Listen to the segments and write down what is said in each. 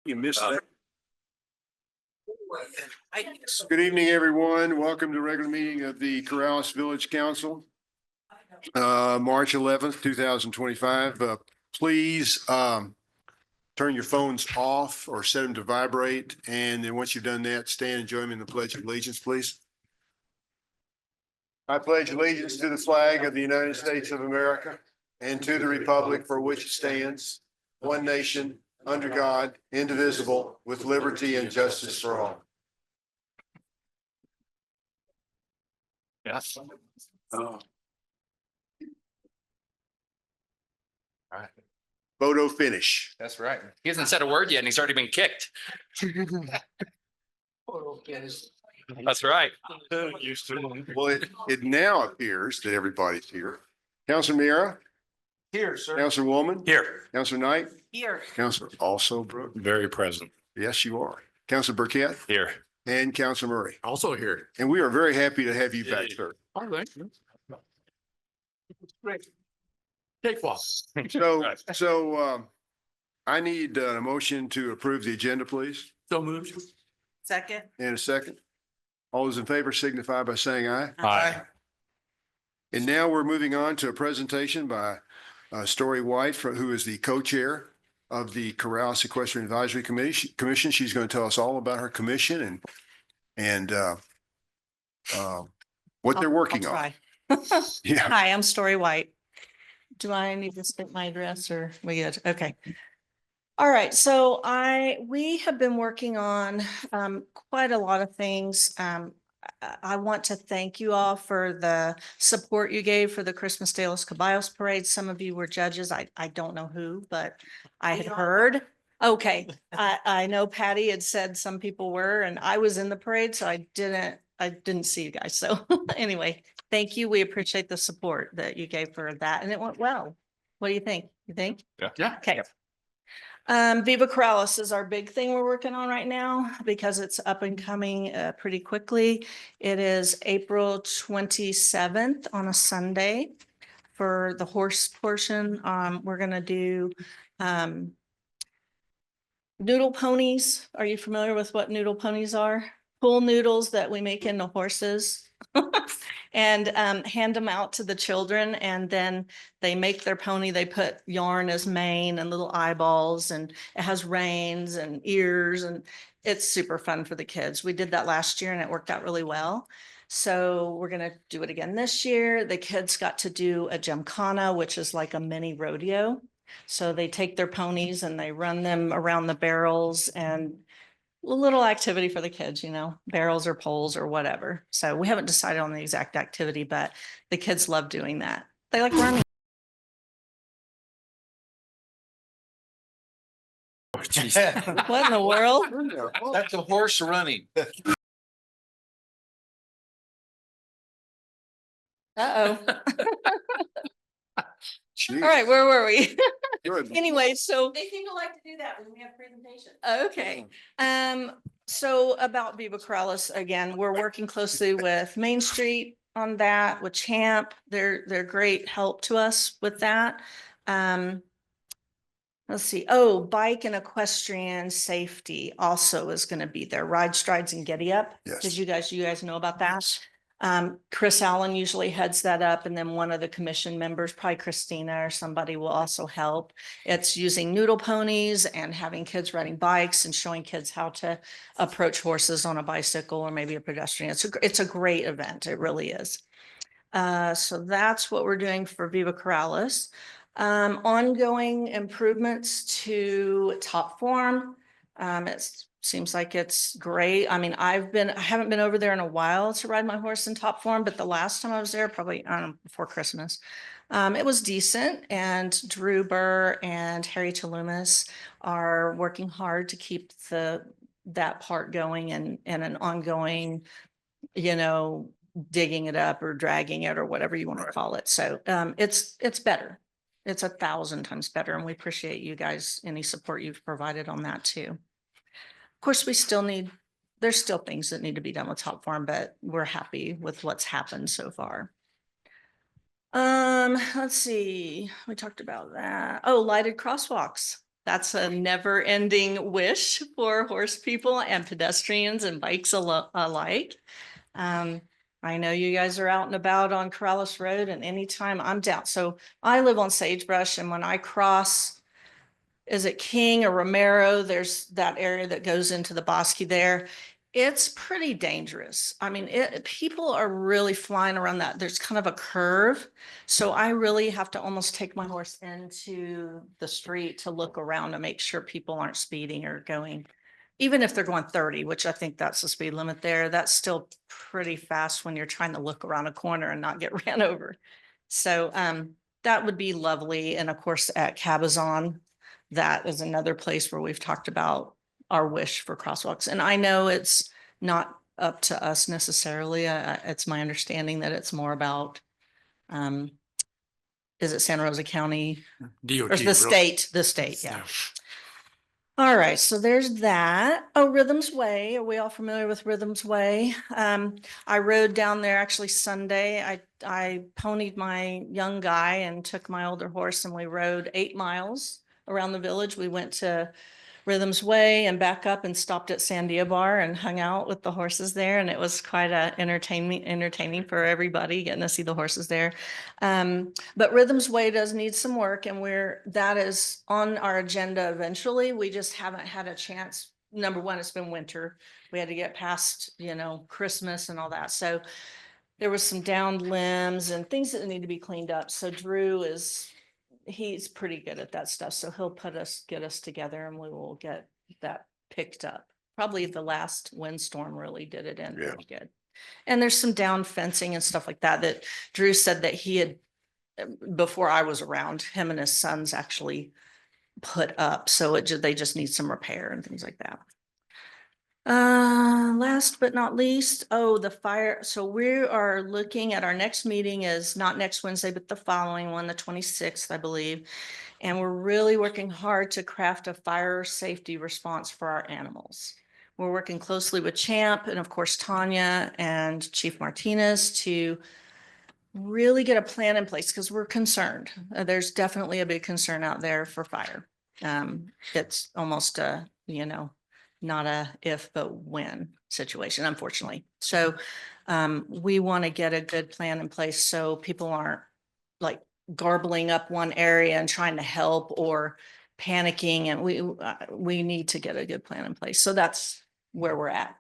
You missed that. Good evening, everyone. Welcome to regular meeting of the Corrales Village Council. March 11th, 2025. Please turn your phones off or set them to vibrate. And then once you've done that, stand and join me in the Pledge of Allegiance, please. I pledge allegiance to the flag of the United States of America and to the republic for which it stands, one nation, under God, indivisible, with liberty and justice for all. Yes. All right. Photo finish. That's right. He hasn't said a word yet and he's already been kicked. That's right. Well, it now appears that everybody's here. Councilor Miera? Here, sir. Councilwoman? Here. Councilor Knight? Here. Councilor also Brooke? Very present. Yes, you are. Councilor Burkett? Here. And Councilor Murray. Also here. And we are very happy to have you back, sir. All right. Great. Take walk. So I need a motion to approve the agenda, please, So moved. Second. in a second. All those in favor signify by saying aye. Aye. And now we're moving on to a presentation by Story White, who is the co-chair of the Corrales Equestrian Advisory Commission. She's going to tell us all about her commission and what they're working I'll on. try. Yeah. Hi, I'm Story White. Do I need to state my address or we good? Okay. All right, so we have been working on quite a lot of things. I want to thank you all for the support you gave for the Christmas Day Los Caballos Parade. Some of you were judges. I don't know who, but I had heard. Okay, I know Patty had said some people were, and I was in the parade, so I didn't see you guys. So anyway, thank you. We appreciate the support that you gave for that, and it went well. What do you think? You think? Yeah. Okay. Viva Corrales is our big thing we're working on right now because it's up and coming pretty quickly. It is April 27th on a Sunday for the horse portion. We're gonna do noodle ponies. Are you familiar with what noodle ponies are? Pool noodles that we make into horses. And hand them out to the children, and then they make their pony. They put yarn as mane and little eyeballs, and it has reins and ears, and it's super fun for the kids. We did that last year and it worked out really well. So we're gonna do it again this year. The kids got to do a gymkhana, which is like a mini rodeo. So they take their ponies and they run them around the barrels, and a little activity for the kids, barrels or poles or whatever. So we haven't decided on the exact activity, but the kids love doing that. They like running. What in the world? That's a horse running. Uh-oh. Jeez. All right, where were we? Good. Anyway, so they seem to like to do that when we have presentations. Okay. So about Viva Corrales, again, we're working closely with Main Street on that, with Champ. They're great help to us with that. Let's see. Oh, bike and equestrian safety also is going to be there. Ride, Strides, and Giddy Up. Yes. Did you guys know about that? Chris Allen usually heads that up, and then one of the commission members, probably Christina or somebody, will also help. It's using noodle ponies and having kids riding bikes and showing kids how to approach horses on a bicycle or maybe a pedestrian. It's a great event. It really is. So that's what we're doing for Viva Corrales. Ongoing improvements to Top Form. It seems like it's great. I mean, I haven't been over there in a while to ride my horse in Top Form, but the last time I was there, probably, I don't know, before Christmas, it was decent. And Drew Burr and Harry Talumas are working hard to keep that part going and an ongoing, digging it up or dragging it or whatever you want to call it. So it's better. It's 1,000 times better. And we appreciate you guys, any support you've provided on that too. Of course, there's still things that need to be done with Top Form, but we're happy with what's happened so far. Let's see. We talked about that. Oh, lighted crosswalks. That's a never ending wish for horse people and pedestrians and bikes alike. I know you guys are out and about on Corrales Road and anytime I'm down. So I live on Sagebrush and when I cross, is it King or Romero? There's that area that goes into the bosque there. It's pretty dangerous. I mean, people are really flying around that. There's kind of a curve. So I really have to almost take my horse into the street to look around to make sure people aren't speeding or going. Even if they're going 30, which I think that's the speed limit there, that's still pretty fast when you're trying to look around a corner and not get ran over. So that would be lovely. And of course, at Cabazon, that is another place where we've talked about our wish for crosswalks. And I know it's not up to us necessarily. It's my understanding that it's more about, is it Santa Rosa County DOT. or the state? Yeah. All right, so there's that. Oh, Rhythms Way. Are we all familiar with Rhythms Way? I rode down there actually Sunday. I ponied my young guy and took my older horse and we rode 8 miles around the village. We went to Rhythms Way and back up and stopped at Sandia Bar and hung out with the horses there. And it was quite entertaining for everybody getting to see the horses there. But Rhythms Way does need some work and that is on our agenda eventually. We just haven't had a chance. Number one, it's been winter. We had to get past, Christmas and all that. So there was some downed limbs and things that need to be cleaned up. So Drew he's pretty good at that stuff. So he'll get us together and we will get that picked up. Probably the last windstorm really did it in pretty good. And there's some down fencing and stuff like that Drew said that he had, before I was around, him and his sons actually put up. So they just need some repair and things like that. Last but not least, the fire. So we are looking at our next meeting is not next Wednesday, but the following one, the 26th, I believe. And we're really working hard to craft a fire safety response for our animals. We're working closely with Champ and of course, Tanya and Chief Martinez to really get a plan in place because we're concerned. There's definitely a big concern out there for fire. It's almost not a if, but when situation, unfortunately. So we want to get a good plan in place so people aren't like garbling up one area and trying to help or panicking. And we need to get a good plan in place. So that's where we're at.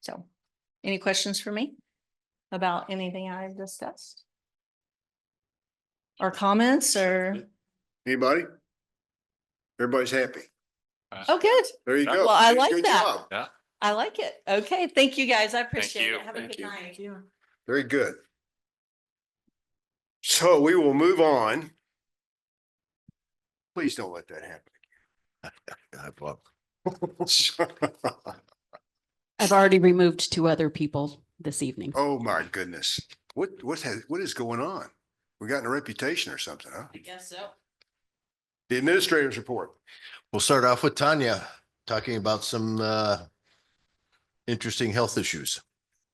So any questions for me about anything I've discussed? Or comments or? Anybody? Everybody's happy. Oh, good. There you go. Well, I like Good that. job. I like it. Okay. Thank you guys. I appreciate you. it. Have a Thank good you. night. Very good. So we will move on. Please don't let that happen. I've already removed 2 other people this evening. Oh, my goodness. What is going on? We got a reputation or something, huh? I guess so. The administrator's report. We'll start off with Tanya talking about some interesting health issues.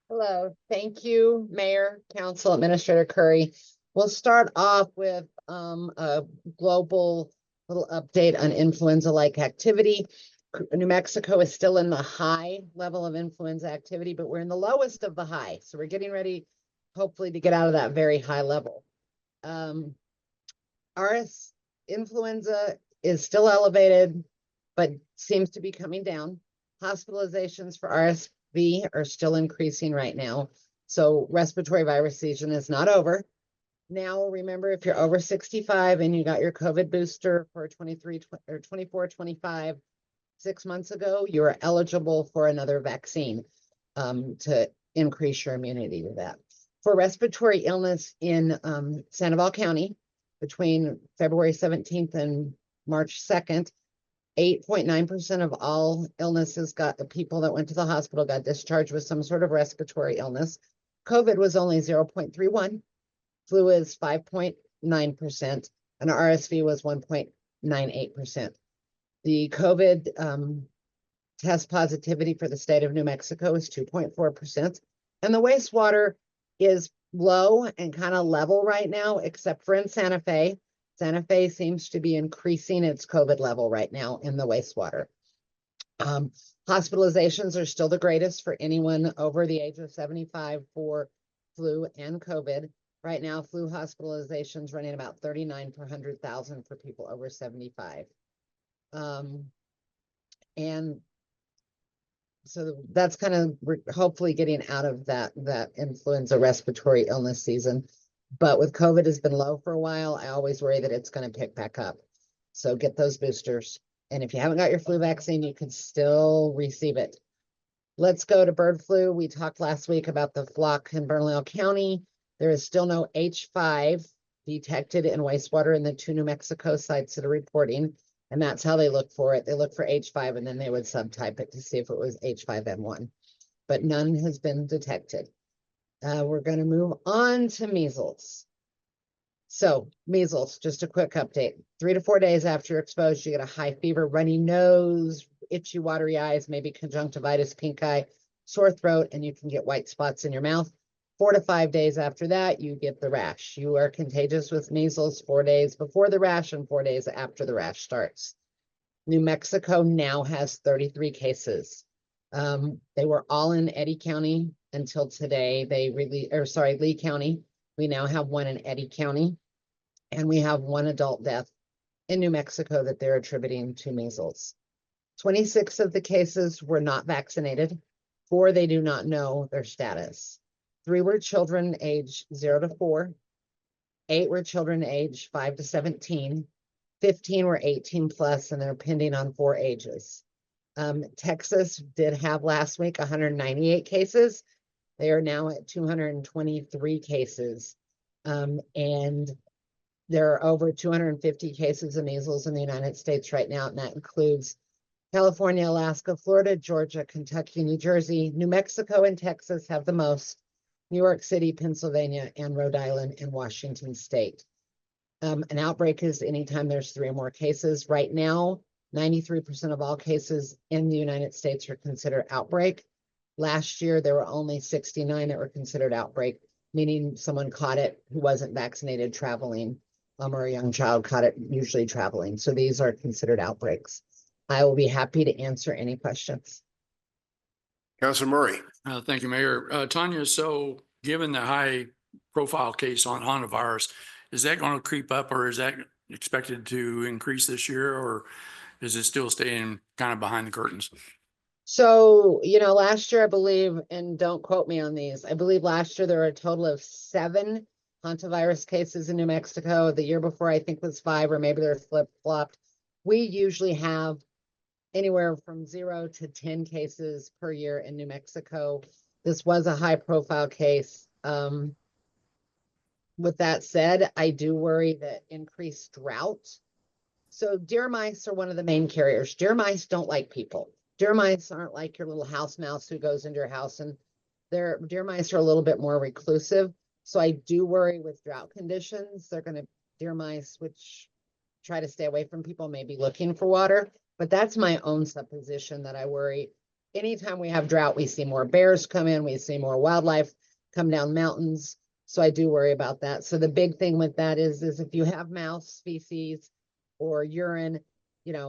Hello, thank you, Mayor, Council, Administrator Curry. We'll start off with a global little update on influenza-like activity. New Mexico is still in the high level of influenza activity, but we're in the lowest of the high. So we're getting ready, hopefully, to get out of that very high level. RS influenza is still elevated, but seems to be coming down. Hospitalizations for RSV are still increasing right now. So respiratory virus season is not over. Now, remember, if you're over 65 and you got your COVID booster for 23 or 24, 25, 6 months ago, you are eligible for another vaccine to increase your immunity to that. For respiratory illness in Sandoval County, between February 17th and March 2nd, 8.9% of all illnesses the people that went to the hospital got discharged with some sort of respiratory illness. COVID was only 0.31, flu is 5.9%, and RSV was 1.98%. The COVID test positivity for the state of New Mexico is 2.4%, and the wastewater is low and kind of level right now, except for in Santa Fe. Santa Fe seems to be increasing its COVID level right now in the wastewater. Hospitalizations are still the greatest for anyone over the age of 75 for flu and COVID. Right now, flu hospitalizations running about 39 per 100,000 for people over 75. And so that's kind of hopefully getting out of that influenza respiratory illness season. But with COVID has been low for a while, I always worry that it's going to pick back up. So get those boosters. And if you haven't got your flu vaccine, you can still receive it. Let's go to bird flu. We talked last week about the flock in Bernalillo County. There is still no H5 detected in wastewater in the 2 New Mexico sites that are reporting. And that's how they look for it. They look for H5 and then they would subtype it to see if it was H5N1. But none has been detected. We're going to move on to measles. So measles, just a quick update. 3 to 4 days after you're exposed, you get a high fever, runny nose, itchy, watery eyes, maybe conjunctivitis, pink eye, sore throat, and you can get white spots in your mouth. 4 to 5 days after that, you get the rash. You are contagious with measles 4 days before the rash and 4 days after the rash starts. New Mexico now has 33 cases. They were all in Eddy County until today. Lee County. We now have one in Eddy County, and we have 1 adult death in New Mexico that they're attributing to measles. 26 of the cases were not vaccinated. 4, they do not know their status. 3 were children age 0 to 4. 8 were children age 5 to 17. 15 were 18 plus, and they're pending on 4 ages. Texas did have last week 198 cases. They are now at 223 cases. And there are over 250 cases of measles in the United States right now, and that includes California, Alaska, Florida, Georgia, Kentucky, New Jersey, New Mexico, and Texas have the most. New York City, Pennsylvania, and Rhode Island and Washington State. An outbreak is anytime there's 3 or more cases. Right now, 93% of all cases in the United States are considered outbreak. Last year, there were only 69 that were considered outbreak, meaning someone caught it who wasn't vaccinated traveling, or a young child caught it usually traveling. So these are considered outbreaks. I will be happy to answer any questions. Councilor Murray. Thank you, Mayor. Tanya, so given the high profile case on hantavirus, is that going to creep up, or is that expected to increase this year, or is it still staying kind of behind the curtains? So, last year, I believe, and don't quote me on these, I believe last year there were a total of 7 hantavirus cases in New Mexico. The year before, I think was 5, or maybe they're flip-flopped. We usually have anywhere from 0 to 10 cases per year in New Mexico. This was a high profile case. With that said, I do worry that increased drought. So deer mice are one of the main carriers. Deer mice don't like people. Deer mice aren't like your little house mouse who goes into your house, and deer mice are a little bit more reclusive. So I do worry with drought conditions, deer mice, which try to stay away from people, may be looking for water. But that's my own supposition that I worry. Anytime we have drought, we see more bears come in, we see more wildlife come down mountains. So I do worry about that. So the big thing with that is if you have mouse feces or urine,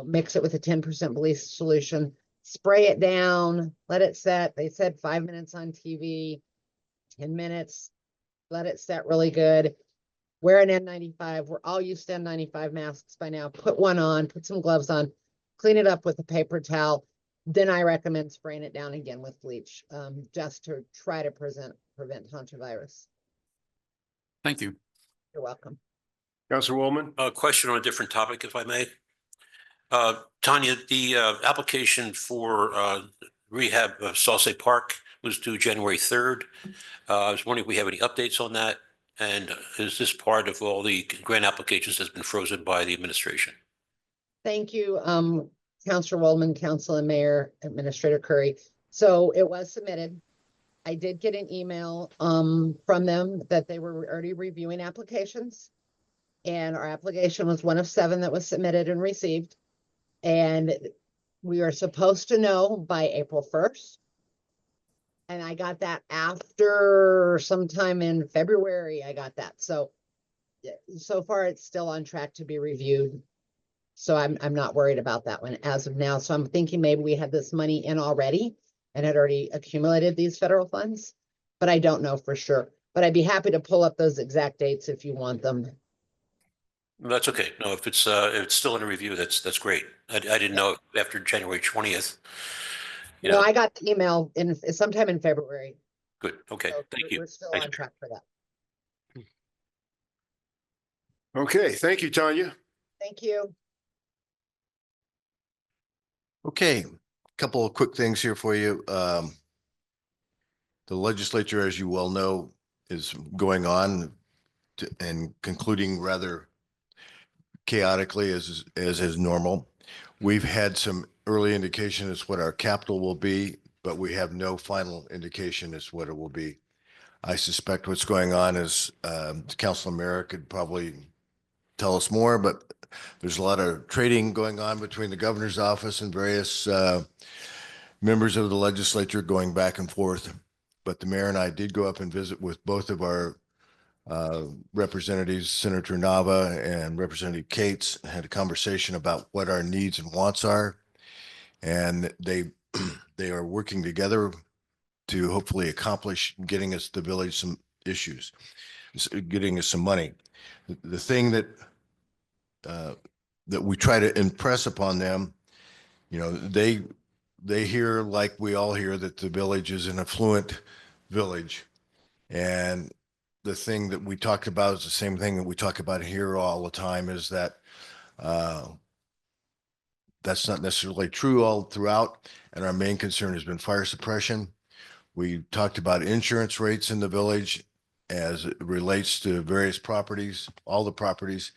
mix it with a 10% bleach solution, spray it down, let it set. They said 5 minutes on TV, 10 minutes, let it set really good. Wear an N95. We're all used to N95 masks by now. Put one on, put some gloves on, clean it up with a paper towel. Then I recommend spraying it down again with bleach, just to try to prevent hantavirus. Thank you. You're welcome. Councilor Woolman. A question on a different topic, if I may. Tanya, the application for rehab Sauce Park was due January 3rd. I was wondering if we have any updates on that, and is this part of all the grant applications that's been frozen by the administration? Thank you, Councilor Woolman, Council and Mayor, Administrator Curry. So it was submitted. I did get an email from them that they were already reviewing applications, and our application was one of 7 that was submitted and received. And we are supposed to know by April 1st. And I got that after sometime in February, I got that. So so far it's still on track to be reviewed. So I'm not worried about that one as of now. So I'm thinking maybe we had this money in already and had already accumulated these federal funds, but I don't know for sure. But I'd be happy to pull up those exact dates if you want them. That's okay. No, if it's still in a review, that's great. I didn't know after January 20th. You No, know, I got the email in sometime in February. good. Okay, So thank we're you. still Thanks, on Mayor. track for that. Okay, thank you, Tanya. Thank you. Okay, couple of quick things here for you. The legislature, as you well know, is going on and concluding rather chaotically as is normal. We've had some early indication as what our capital will be, but we have no final indication as what it will be. I suspect what's going on is Councilor Merrick could probably tell us more, but there's a lot of trading going on between the governor's office and various members of the legislature going back and forth. But the mayor and I did go up and visit with both of our representatives, Senator Nava and Representative Cates, had a conversation about what our needs and wants are. And they are working together to hopefully accomplish getting us the village some issues, getting us some money. The thing that we try to impress upon them, you know, they hear, like we all hear, that the village is an affluent village. And the thing that we talked about is the same thing that we talk about here all the time, is that that's not necessarily true all throughout. And our main concern has been fire suppression. We talked about insurance rates in the village as it relates to various properties, all the properties.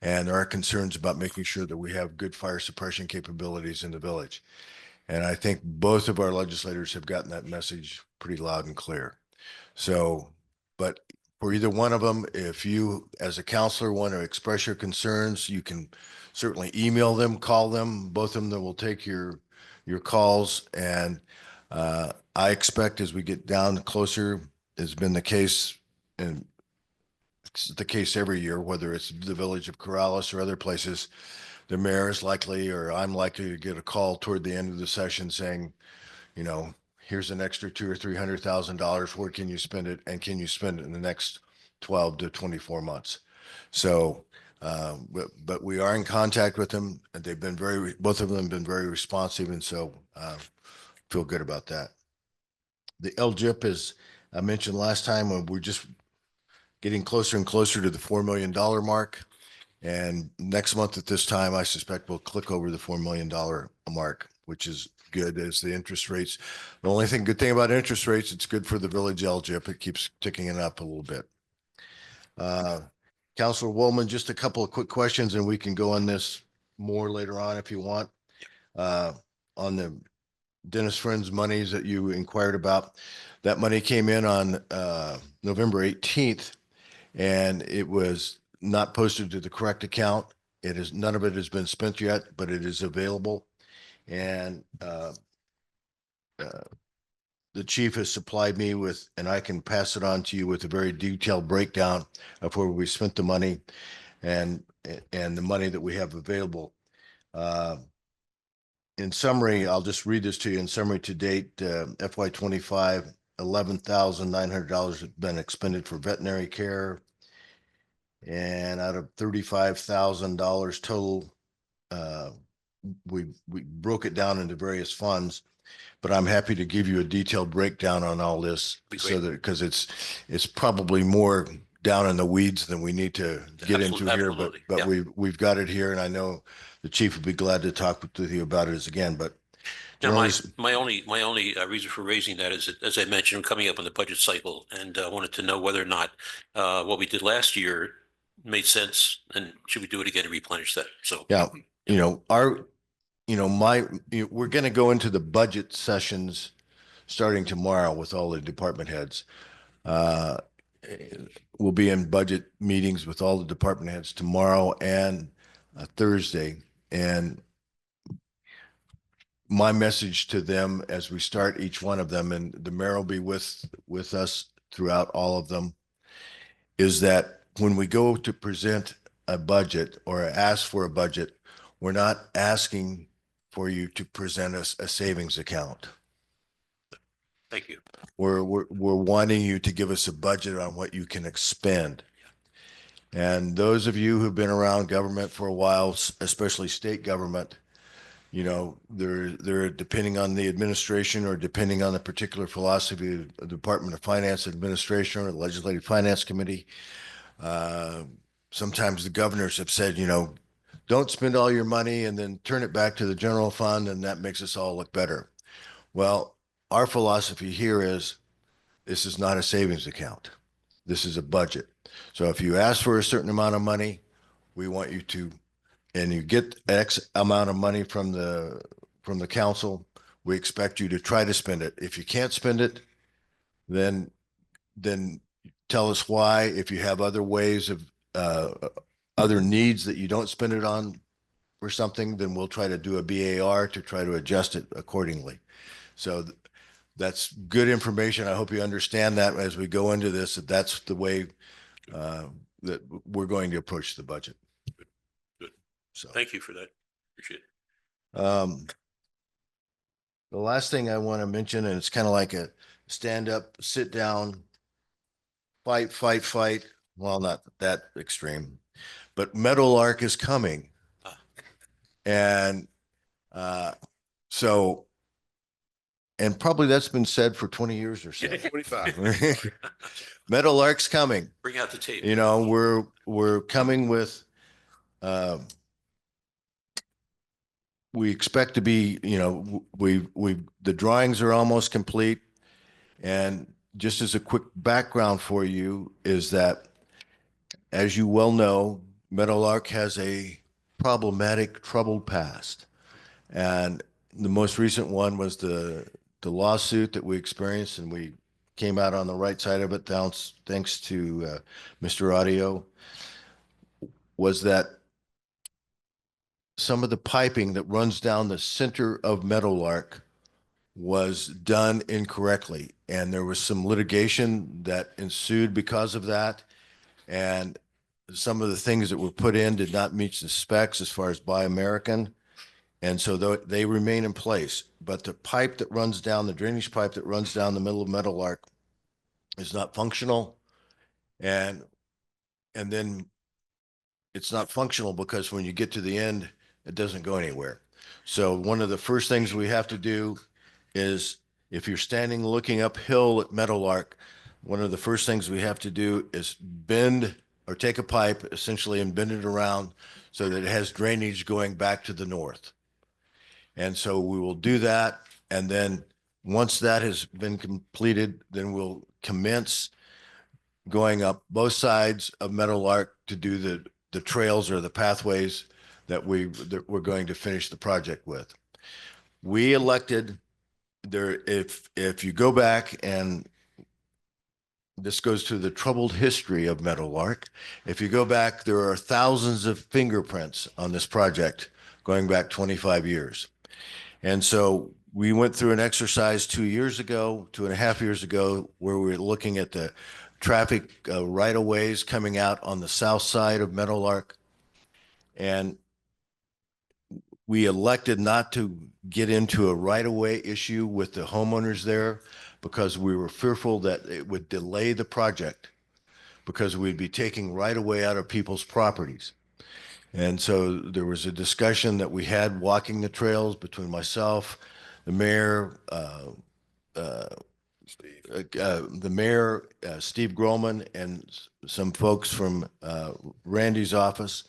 And there are concerns about making sure that we have good fire suppression capabilities in the village. And I think both of our legislators have gotten that message pretty loud and clear. So, but for either one of them, if you as a counselor want to express your concerns, you can certainly email them, call them. Both of them will take your calls. And I expect as we get down closer, has been the case, and it's the case every year, whether it's the village of Corrales or other places, the mayor is likely, or I'm likely to get a call toward the end of the session saying, you know, here's an extra $200,000 or $300,000. Where can you spend it? And can you spend it in the next 12 to 24 months? So, but we are in contact with them, and they've been both of them have been very responsive. And so feel good about that. The LGIP, as I mentioned last time, when we're just getting closer and closer to the $4 million mark. And next month at this time, I suspect we'll click over the $4 million mark, which is good as the interest rates. The only good thing about interest rates, it's good for the village LGIP. It keeps ticking it up a little bit. Councilor Woolman, just a couple of quick questions, and we can go on this more later on if you want. On the Dennis Friends monies that you inquired about, that money came in on November 18th, and it was not posted to the correct account. None of it has been spent yet, but it is available. And the chief has supplied me with, and I can pass it on to you with a very detailed breakdown of where we spent the money and the money that we have available. In summary, I'll just read this to you. In summary, to date, FY25, $11,900 have been expended for veterinary care. And out of $35,000 total, we broke it down into various funds, but I'm happy to give you a detailed breakdown on all this, so that, because it's probably more down in the weeds than we need to get into here, but we've got it here, and I know the chief would be glad to talk with you about it again. But now, my only reason for raising that is that, as I mentioned, I'm coming up on the budget cycle, and I wanted to know whether or not what we did last year made sense, and should we do it again to replenish that? So yeah, we're going to go into the budget sessions starting tomorrow with all the department heads. We'll be in budget meetings with all the department heads tomorrow and Thursday. And my message to them as we start each one of them, and the mayor will be with us throughout all of them, is that when we go to present a budget or ask for a budget, we're not asking for you to present us a savings account. Thank you. We're wanting you to give us a budget on what you can expend. And those of you who've been around government for a while, especially state government, you know, they're depending on the administration or depending on the particular philosophy of the Department of Finance Administration or the Legislative Finance Committee. Sometimes the governors have said, you know, don't spend all your money and then turn it back to the general fund, and that makes us all look better. Well, our philosophy here is this is not a savings account. This is a budget. So if you ask for a certain amount of money, we want you to, and you get X amount of money from the council, we expect you to try to spend it. If you can't spend it, then tell us why. If you have other ways of other needs that you don't spend it on for something, then we'll try to do a BAR to try to adjust it accordingly. So that's good information. I hope you understand that as we go into this, that's the way that we're going to approach the budget. Good. So Thank you for that. Appreciate it. The last thing I want to mention, and it's kind of like a stand up, sit down, fight. Well, not that extreme, but Meadowlark is coming. And so, and probably that's been said for 20 years or so. 25. Meadowlark's coming. Bring out the tape. You know, we're coming with, we expect to be, you know, the drawings are almost complete. And just as a quick background for you is that, as you well know, Meadowlark has a problematic, troubled past. And the most recent one was the lawsuit that we experienced, and we came out on the right side of it, thanks to Mr. Audio, was that some of the piping that runs down the center of Meadowlark was done incorrectly. And there was some litigation that ensued because of that. And some of the things that were put in did not meet the specs as far as Buy American. And so they remain in place, but the pipe that runs down, the drainage pipe that runs down the middle of Meadowlark is not functional. And then it's not functional because when you get to the end, it doesn't go anywhere. So one of the first things we have to do is, if you're standing looking uphill at Meadowlark, one of the first things we have to do is bend or take a pipe essentially and bend it around so that it has drainage going back to the north. And so we will do that. And then once that has been completed, then we'll commence going up both sides of Meadowlark to do the trails or the pathways that we're going to finish the project with. We elected there, if you go back, and this goes to the troubled history of Meadowlark. If you go back, there are thousands of fingerprints on this project going back 25 years. And so we went through an exercise 2.5 years ago, where we were looking at the traffic right-of-ways coming out on the south side of Meadowlark. And we elected not to get into a right-of-way issue with the homeowners there because we were fearful that it would delay the project because we'd be taking right-of-way out of people's properties. And so there was a discussion that we had walking the trails between myself, the mayor, Steve Groman, and some folks from Randy's office.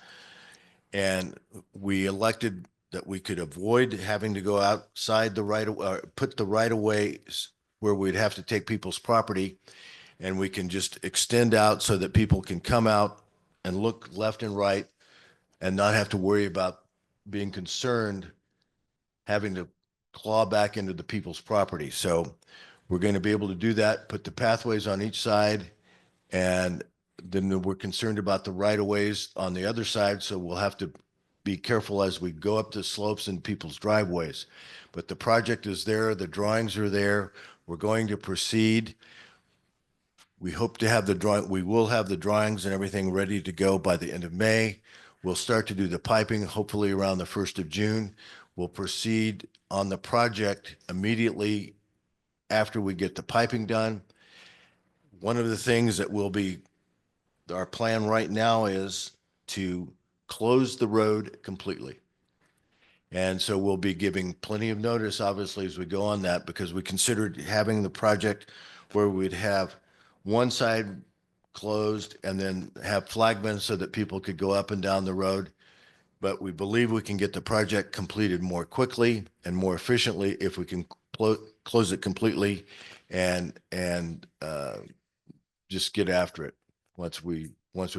And we elected that we could avoid having to go outside the put the right of way where we'd have to take people's property, and we can just extend out so that people can come out and look left and right and not have to worry about being concerned having to claw back into the people's property. So we're going to be able to do that, put the pathways on each side, and then we're concerned about the right of ways on the other side. So we'll have to be careful as we go up the slopes in people's driveways. But the project is there. The drawings are there. We're going to proceed. We hope to have the drawing, we will have the drawings and everything ready to go by the end of May. We'll start to do the piping hopefully around the 1st of June. We'll proceed on the project immediately after we get the piping done. One of the things that will be, our plan right now is to close the road completely. And so we'll be giving plenty of notice, obviously, as we go on that, because we considered having the project where we'd have one side closed and then have flagmen so that people could go up and down the road. But we believe we can get the project completed more quickly and more efficiently if we can close it completely and just get after it once we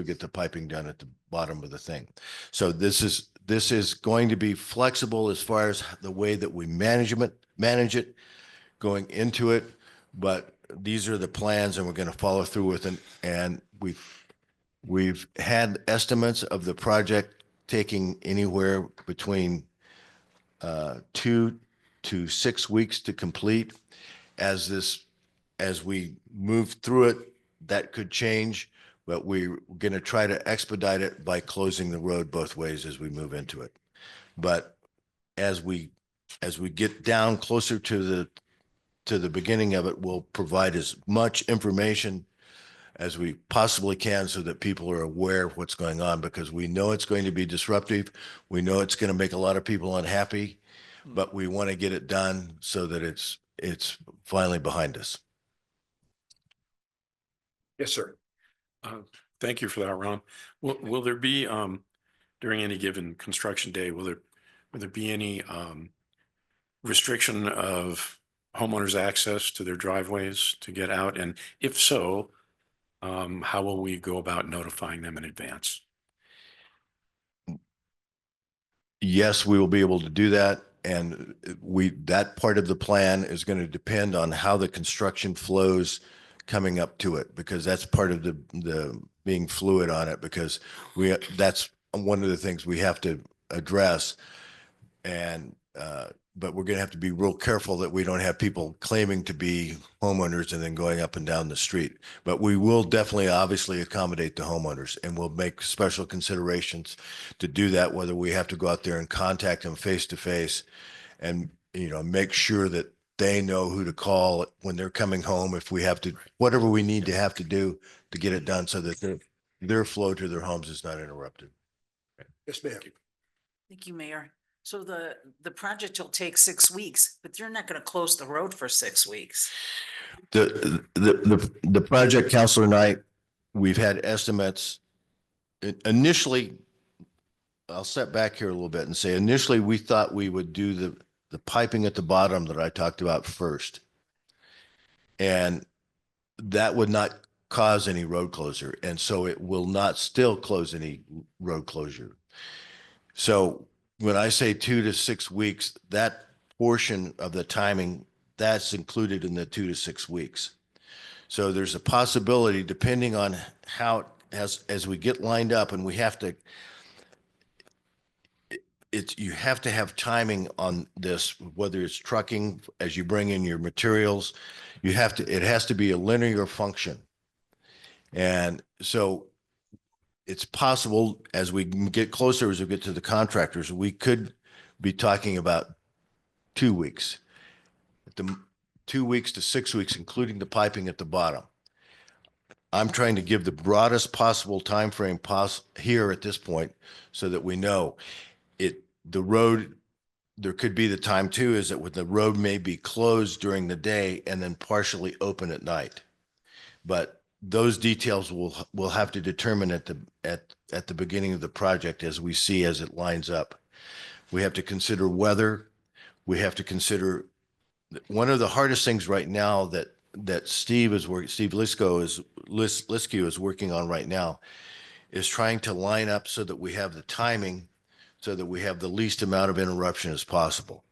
get the piping done at the bottom of the thing. So this is going to be flexible as far as the way that we manage it going into it, but these are the plans and we're going to follow through with it. And we've had estimates of the project taking anywhere between 2 to 6 weeks to complete. As we move through it, that could change, but we're going to try to expedite it by closing the road both ways as we move into it. But as we get down closer to the beginning of it, we'll provide as much information as we possibly can so that people are aware of what's going on, because we know it's going to be disruptive. We know it's going to make a lot of people unhappy, but we want to get it done so that it's finally behind us. Yes, sir. Thank you for that, Ron. Will there be, during any given construction day, will there be any restriction of homeowners' access to their driveways to get out? And if so, how will we go about notifying them in advance? Yes, we will be able to do that. And that part of the plan is going to depend on how the construction flows coming up to it, because that's part of the being fluid on it, because that's one of the things we have to address. And, but we're going to have to be real careful that we don't have people claiming to be homeowners and then going up and down the street. But we will definitely, obviously, accommodate the homeowners, and we'll make special considerations to do that, whether we have to go out there and contact them face to face and, make sure that they know who to call when they're coming home, if we have to, whatever we need to have to do to get it done so that their flow to their homes is not interrupted. Yes, ma'am. Thank you, Mayor. So the project will take 6 weeks, but you're not going to close the road for 6 weeks. The project, Councilor Knight, we've had estimates. Initially, I'll step back here a little bit and say, initially, we thought we would do the piping at the bottom that I talked about first. And that would not cause any road closure. And so it will not still close any road closure. So when I say 2 to 6 weeks, that portion of the timing, that's included in the 2 to 6 weeks. So there's a possibility, depending on how, as we get lined up, and we have to, you have to have timing on this, whether it's trucking, as you bring in your materials, it has to be a linear function. And so it's possible, as we get closer, as we get to the contractors, we could be talking about 2 weeks, 2 weeks to 6 weeks, including the piping at the bottom. I'm trying to give the broadest possible time frame here at this point, so that we know the road. There could be the time too, is that the road may be closed during the day and then partially open at night. But those details we'll have to determine at the beginning of the project as we see as it lines up. We have to consider weather. We have to consider one of the hardest things right now that Steve Liskew is working on right now is trying to line up so that we have the timing, so that we have the least amount of interruption as possible.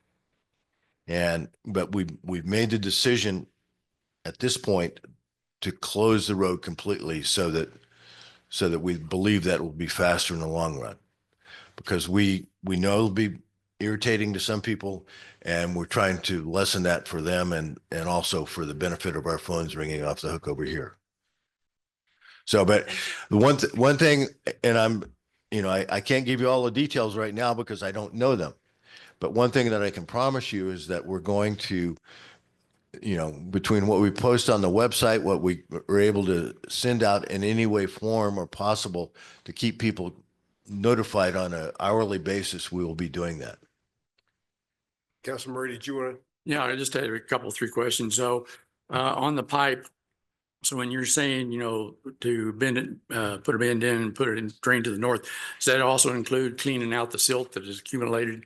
But we've made the decision at this point to close the road completely, so that we believe that will be faster in the long run, because we know it'll be irritating to some people, and we're trying to lessen that for them and also for the benefit of our phones ringing off the hook over here. So, but the one thing, and I can't give you all the details right now because I don't know them. But one thing that I can promise you is that we're going to, between what we post on the website, what we are able to send out in any way, form or possible to keep people notified on an hourly basis, we will be doing that. Councilman Murray, did you want to? Yeah, I just had a couple, 3 questions. So on the pipe, so when you're saying, to bend it, put a bend in and put it in drain to the north, does that also include cleaning out the silt that is accumulated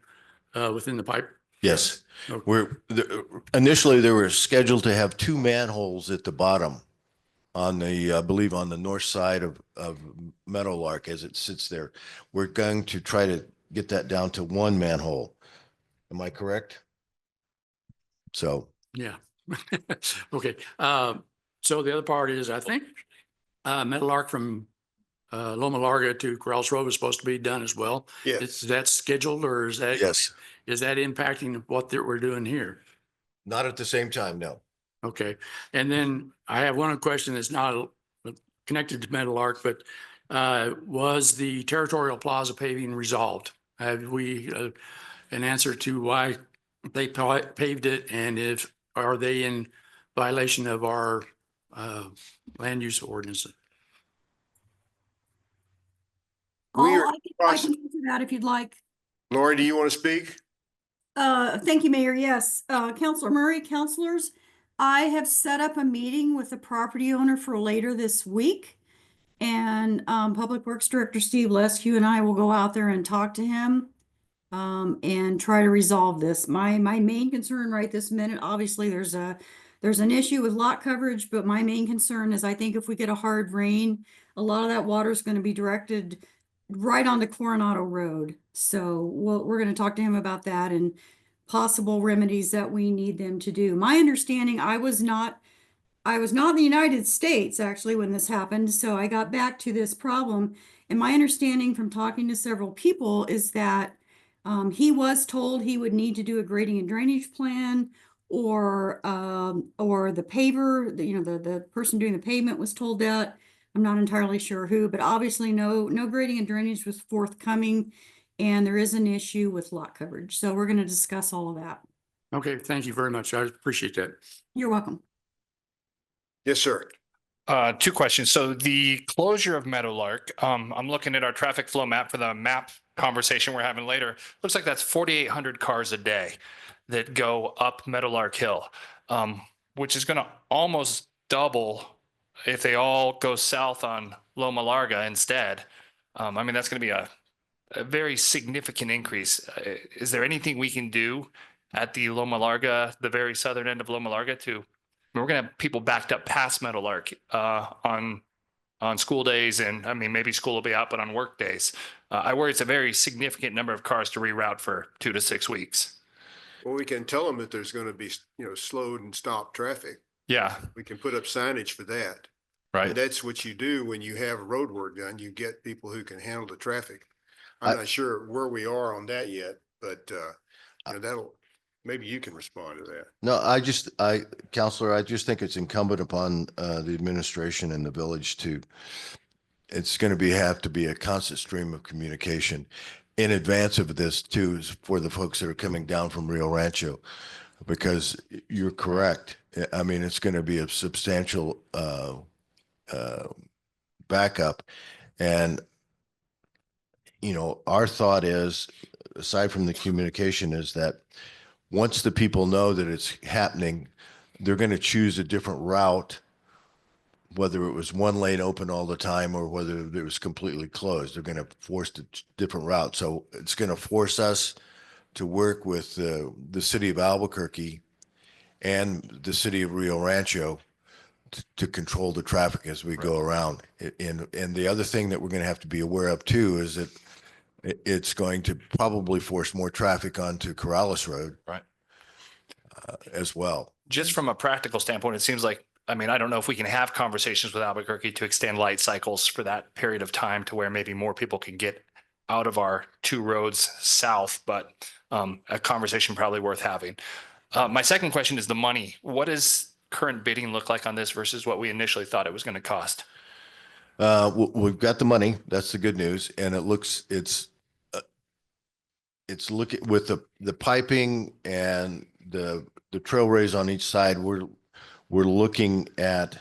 within the pipe? Yes. Okay. Initially there were scheduled to have 2 manholes at the bottom on the, I believe on the north side of Meadowlark as it sits there. We're going to try to get that down to 1 manhole. Am I correct? So, Yeah. Okay. So the other part is, I think, Meadowlark from Loma Larga to Corrales Road is supposed to be done as well. Yes. Is that scheduled or is that? yes, Is that impacting what we're doing here? not at the same time, no. Okay. And then I have one question that's not connected to Meadowlark, but was the Territorial Plaza paving resolved? Have we an answer to why they paved it, and are they in violation of our land use ordinance? We are I can answer that if you'd like. Lauren, do you want to speak? Thank you, Mayor. Yes, Councilor Murray, councilors, I have set up a meeting with the property owner for later this week. And Public Works Director Steve Lescu and I will go out there and talk to him and try to resolve this. My main concern right this minute, obviously there's an issue with lot coverage, but my main concern is I think if we get a hard rain, a lot of that water is going to be directed right onto Coronado Road. So we're going to talk to him about that and possible remedies that we need them to do. My understanding, I was not in the United States actually when this happened, so I got back to this problem. And my understanding from talking to several people is that he was told he would need to do a grading and drainage plan, or the paver, the person doing the pavement was told that. I'm not entirely sure who, but obviously no grading and drainage was forthcoming, and there is an issue with lot coverage. So we're going to discuss all of that. Okay, thank you very much. I appreciate that. You're welcome. Yes, sir. 2 questions. So the closure of Meadowlark, I'm looking at our traffic flow map for the map conversation we're having later. Looks like that's 4,800 cars a day that go up Meadowlark Hill, which is going to almost double if they all go south on Loma Larga instead. I mean, that's going to be a very significant increase. Is there anything we can do at the Loma Larga, the very southern end of Loma Larga we're going to have people backed up past Meadowlark on school days, and I mean, maybe school will be out, but on work days. I worry it's a very significant number of cars to reroute for 2 to 6 weeks. Well, we can tell them that there's going to be, slowed and stopped traffic. Yeah, We can put up signage for that. right. And that's what you do when you have road work done. You get people who can handle the traffic. I'm not sure where we are on that yet, but maybe you can respond to that. No, Counselor, I just think it's incumbent upon the administration and the village it's going to have to be a constant stream of communication in advance of this too, for the folks that are coming down from Rio Rancho, because you're correct. I mean, it's going to be a substantial backup. And, our thought is, aside from the communication, is that once the people know that it's happening, they're going to choose a different route, whether it was 1 lane open all the time or whether it was completely closed. They're going to force a different route. So it's going to force us to work with the city of Albuquerque and the city of Rio Rancho to control the traffic as we go around. And the other thing that we're going to have to be aware of too is that it's going to probably force more traffic onto Corrales Road. Right. As well. Just from a practical standpoint, it seems like, I mean, I don't know if we can have conversations with Albuquerque to extend light cycles for that period of time to where maybe more people can get out of our 2 roads south, but a conversation probably worth having. My second question is the money. What does current bidding look like on this versus what we initially thought it was going to cost? We've got the money. That's the good news. And it's looking with the piping and the trailways on each side. We're looking at,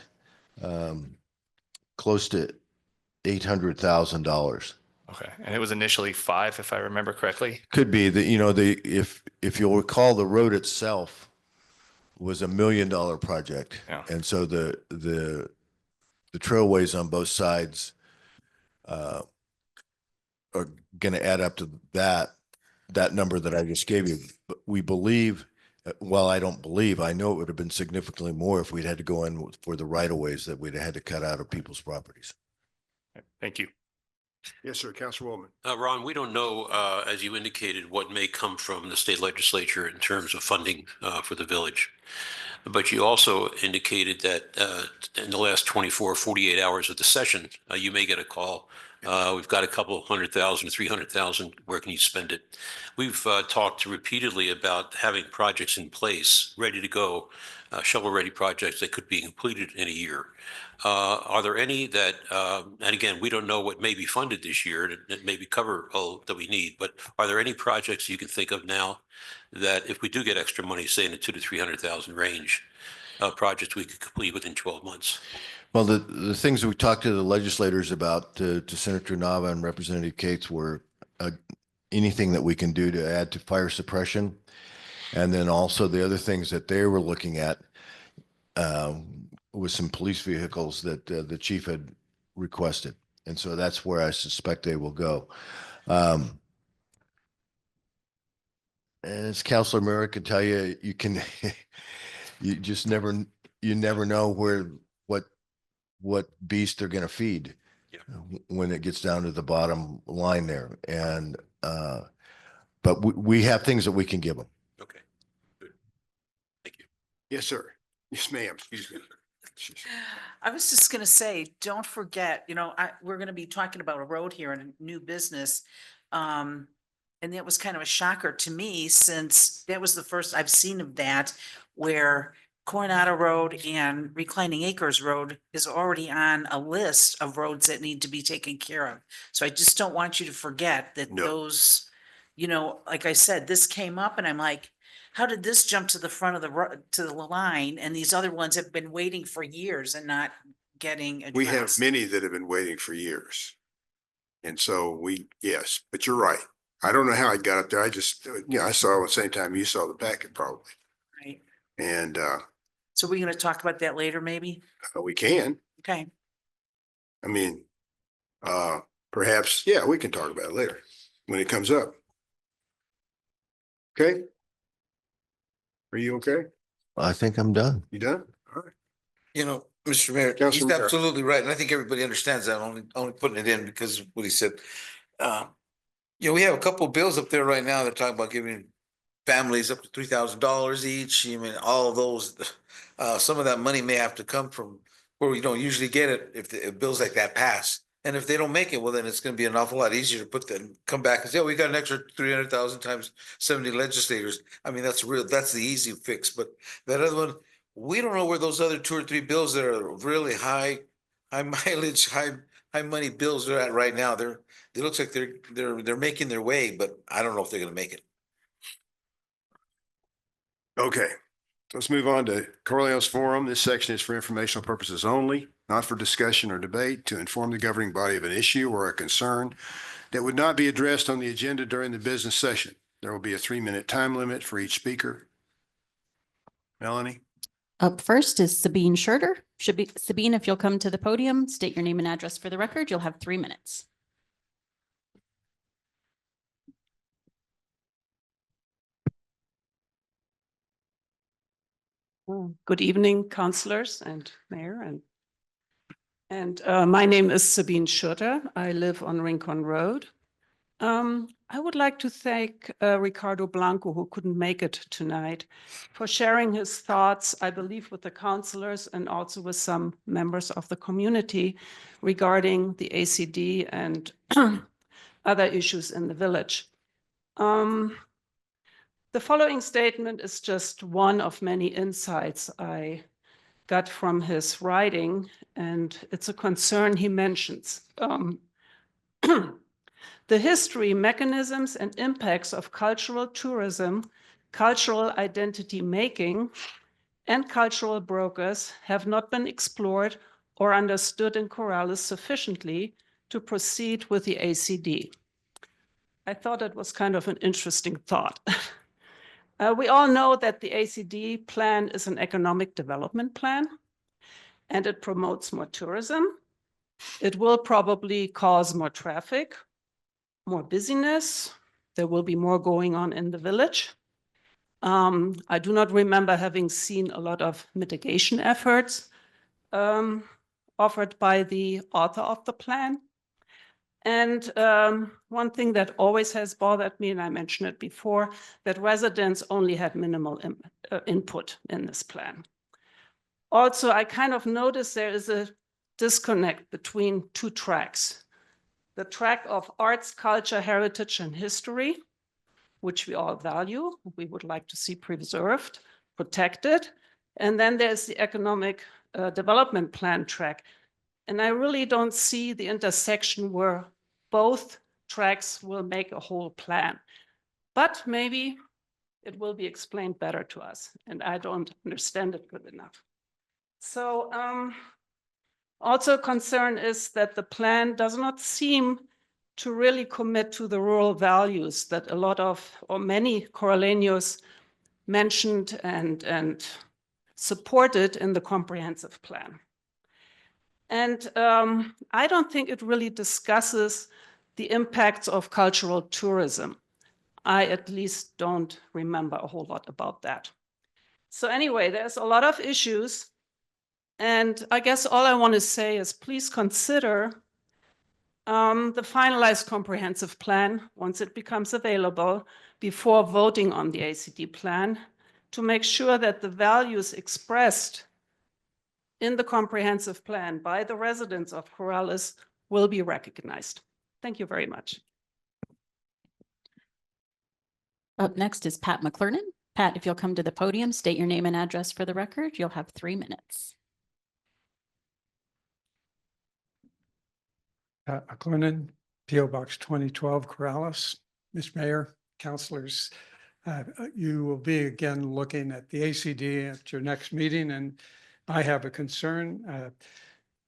close to $800,000. Okay. And it was initially 5, if I remember correctly. Could be that, if you'll recall, the road itself was $1 million project. Yeah. And so the trailways on both sides are going to add up to that number that I just gave you. But we believe, well, I don't believe, I know it would have been significantly more if we'd had to go in for the right of ways that we'd have had to cut out of people's properties. Thank you. Yes, sir. Councilwoman. Ron, we don't know, as you indicated, what may come from the state legislature in terms of funding for the village. But you also indicated that in the last 24, 48 hours of the session, you may get a call. We've got a couple 100,000, 300,000. Where can you spend it? We've talked repeatedly about having projects in place, ready to go, shovel-ready projects that could be completed in a year. Are there any that, and again, we don't know what may be funded this year that maybe cover all that we need, but are there any projects you can think of now that if we do get extra money, say in the 200,000 to 300,000 range, projects we could complete within 12 months? Well, the things that we talked to the legislators about, to Senator Nava and Representative Cates, were anything that we can do to add to fire suppression. And then also the other things that they were looking at was some police vehicles that the chief had requested. And so that's where I suspect they will go. As Councilor Merritt can tell you, you can, you just never know what beast they're going to feed when it gets down to the bottom line there. And, but we have things that we can give them. Okay, good. Thank you. Yes, sir. Yes, ma'am. Excuse me. I was just gonna say, don't forget, we're gonna be talking about a road here and a new business. And that was kind of a shocker to me, since that was the first I've seen of that, where Coronado Road and Reclining Acres Road is already on a list of roads that need to be taken care of. So I just don't want you to forget that No. those, like I said, this came up and I'm like, how did this jump to the front of to the line? And these other ones have been waiting for years and not getting We have addressed. many that have been waiting for years. And so yes, but you're right. I don't know how I got up there. I just, I saw at the same time you saw the packet probably. Right. And So we're gonna talk about that later, maybe? we can, Okay. I mean, perhaps, yeah, we can talk about it later when it comes up. Okay? Are you okay? I think I'm done. You done? All right. Mr. Mayor, he's Councilman Carr. absolutely right. And I think everybody understands that, only putting it in because of what he said. We have a couple of bills up there right now that talk about giving families up to $3,000 each. I mean, all of those, some of that money may have to come from where we don't usually get it if bills like that pass. And if they don't make it, well, then it's going to be an awful lot easier to come back and say, oh, we got an extra 300,000 times 70 legislators. I mean, that's the easy fix. But that other one, we don't know where those other 2 or 3 bills that are really high mileage, high money bills are at right now. It looks like they're making their way, but I don't know if they're going to make it. Okay, let's move on to Corleone's Forum. This section is for informational purposes only, not for discussion or debate, to inform the governing body of an issue or a concern that would not be addressed on the agenda during the business session. There will be a 3-minute time limit for each speaker. Melanie? Up first is Sabine Schurter. Sabine, if you'll come to the podium, state your name and address for the record. You'll have 3 minutes. Good evening, councilors and mayor. And my name is Sabine Schurter. I live on Rincon Road. I would like to thank Ricardo Blanco, who couldn't make it tonight, for sharing his thoughts, I believe, with the councilors and also with some members of the community regarding the ACD and other issues in the village. The following statement is just one of many insights I got from his writing, and it's a concern he mentions. The history, mechanisms, and impacts of cultural tourism, cultural identity making, and cultural brokers have not been explored or understood in Corrales sufficiently to proceed with the ACD. I thought it was kind of an interesting thought. We all know that the ACD plan is an economic development plan, and it promotes more tourism. It will probably cause more traffic, more busyness. There will be more going on in the village. I do not remember having seen a lot of mitigation efforts offered by the author of the plan. And one thing that always has bothered me, and I mentioned it before, that residents only had minimal input in this plan. Also, I kind of noticed there is a disconnect between two tracks. The track of arts, culture, heritage, and history, which we all value, we would like to see preserved, protected. And then there's the economic development plan track. And I really don't see the intersection where both tracks will make a whole plan. But maybe it will be explained better to us, and I don't understand it good enough. So also a concern is that the plan does not seem to really commit to the rural values that a lot of, or many Coraleños mentioned and supported in the comprehensive plan. And I don't think it really discusses the impacts of cultural tourism. I at least don't remember a whole lot about that. So anyway, there's a lot of issues. And I guess all I want to say is please consider the finalized comprehensive plan once it becomes available before voting on the ACD plan to make sure that the values expressed in the comprehensive plan by the residents of Corrales will be recognized. Thank you very much. Up next is Pat McClernand. Pat, if you'll come to the podium, state your name and address for the record. You'll have 3 minutes. Pat McClernand, P.O. Box 2012, Corrales. Mr. Mayor, councilors, you will be again looking at the ACD at your next meeting, and I have a concern.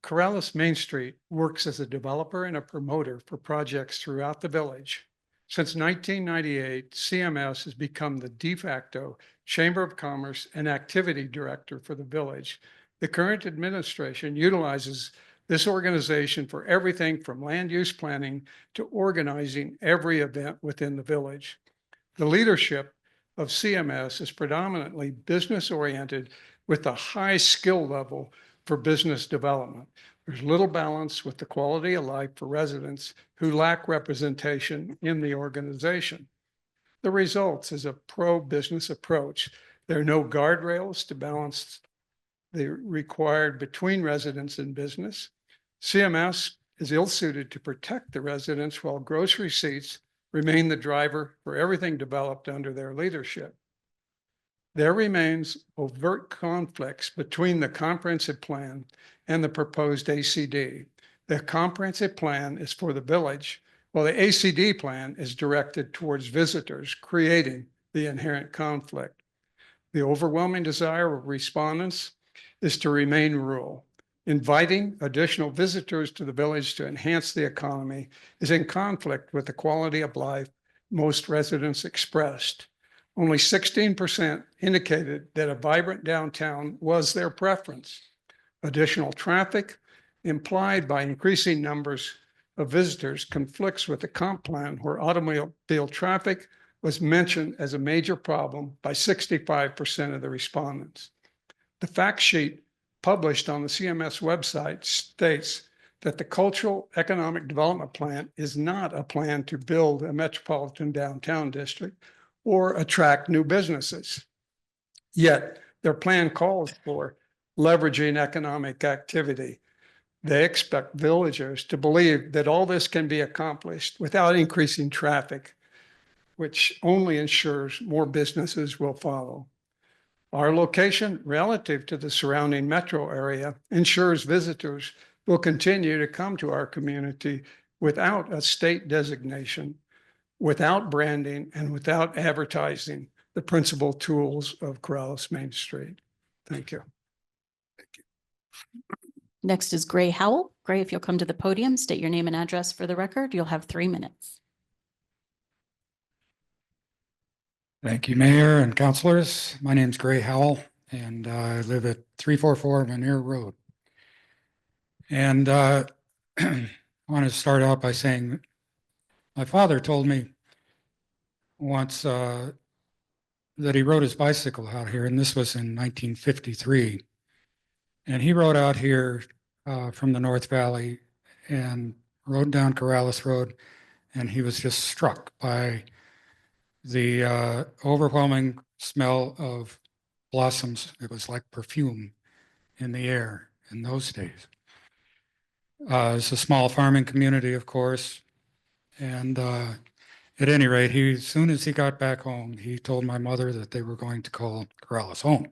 Corrales Main Street works as a developer and a promoter for projects throughout the village. Since 1998, CMS has become the de facto Chamber of Commerce and Activity Director for the village. The current administration utilizes this organization for everything from land use planning to organizing every event within the village. The leadership of CMS is predominantly business-oriented with a high skill level for business development. There's little balance with the quality of life for residents who lack representation in the organization. The results is a pro-business approach. There are no guardrails to balance the required between residents and business. CMS is ill-suited to protect the residents while gross receipts remain the driver for everything developed under their leadership. There remains overt conflicts between the comprehensive plan and the proposed ACD. The comprehensive plan is for the village, while the ACD plan is directed towards visitors, creating the inherent conflict. The overwhelming desire of respondents is to remain rural. Inviting additional visitors to the village to enhance the economy is in conflict with the quality of life most residents expressed. Only 16% indicated that a vibrant downtown was their preference. Additional traffic implied by increasing numbers of visitors conflicts with the comp plan where automobile traffic was mentioned as a major problem by 65% of the respondents. The fact sheet published on the CMS website states that the Cultural Economic Development Plan is not a plan to build a metropolitan downtown district or attract new businesses. Yet their plan calls for leveraging economic activity. They expect villagers to believe that all this can be accomplished without increasing traffic, which only ensures more businesses will follow. Our location relative to the surrounding metro area ensures visitors will continue to come to our community without a state designation, without branding, and without advertising the principal tools of Corrales Main Street. Thank you. Next is Gray Howell. Gray, if you'll come to the podium, state your name and address for the record. You'll have 3 minutes. Thank you, Mayor and councilors. My name's Gray Howell, and I live at 344 Manure Road. And I want to start out by saying my father told me once that he rode his bicycle out here, and this was in 1953. And he rode out here from the North Valley and rode down Corrales Road, and he was just struck by the overwhelming smell of blossoms. It was like perfume in the air in those days. It's a small farming community, of course. And at any rate, as soon as he got back home, he told my mother that they were going to call Corrales home.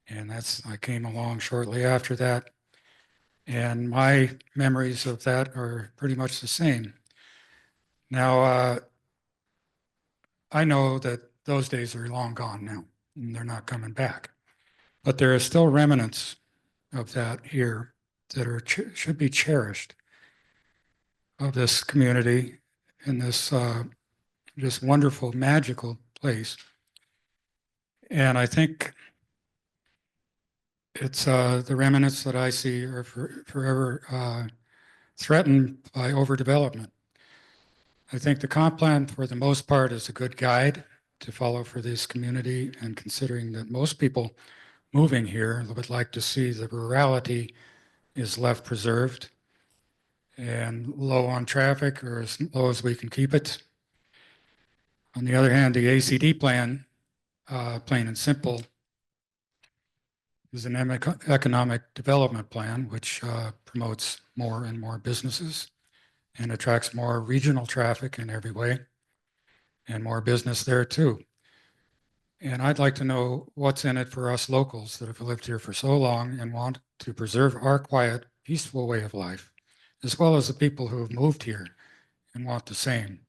And I came along shortly after that. And my memories of that are pretty much the same. Now, I know that those days are long gone now, and they're not coming back. But there are still remnants of that here that are should be cherished, of this community and this wonderful, magical place. And I think it's the remnants that I see are forever threatened by overdevelopment. I think the comp plan, for the most part, is a good guide to follow for this community, and considering that most people moving here would like to see the rurality is left preserved and low on traffic, or as low as we can keep it. On the other hand, the ACD plan, plain and simple, is an economic development plan which promotes more and more businesses and attracts more regional traffic in every way, and more business there too. And I'd like to know what's in it for us locals that have lived here for so long and want to preserve our quiet, peaceful way of life, as well as the people who have moved here and want the same.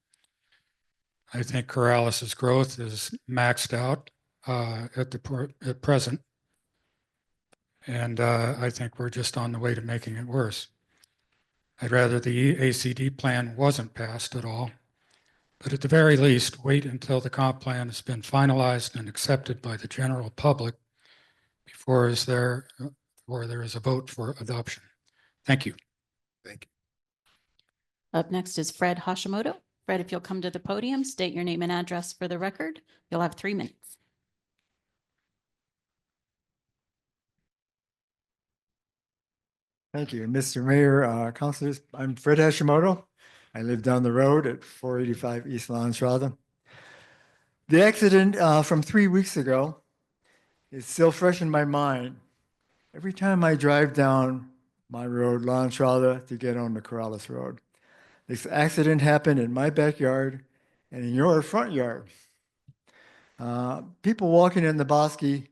I think Corrales' growth is maxed out at present. And I think we're just on the way to making it worse. I'd rather the ACD plan wasn't passed at all, but at the very least, wait until the comp plan has been finalized and accepted by the general public before there is a vote for adoption. Thank you. Thank you. Up next is Fred Hashimoto. Fred, if you'll come to the podium, state your name and address for the record. You'll have 3 minutes. Thank you, Mr. Mayor, councilors. I'm Fred Hashimoto. I live down the road at 485 East La Entrada. The accident from 3 weeks ago is still fresh in my mind. Every time I drive down my road, La Entrada, to get on the Corrales Road. This accident happened in my backyard and in your front yard. People walking in the Bosque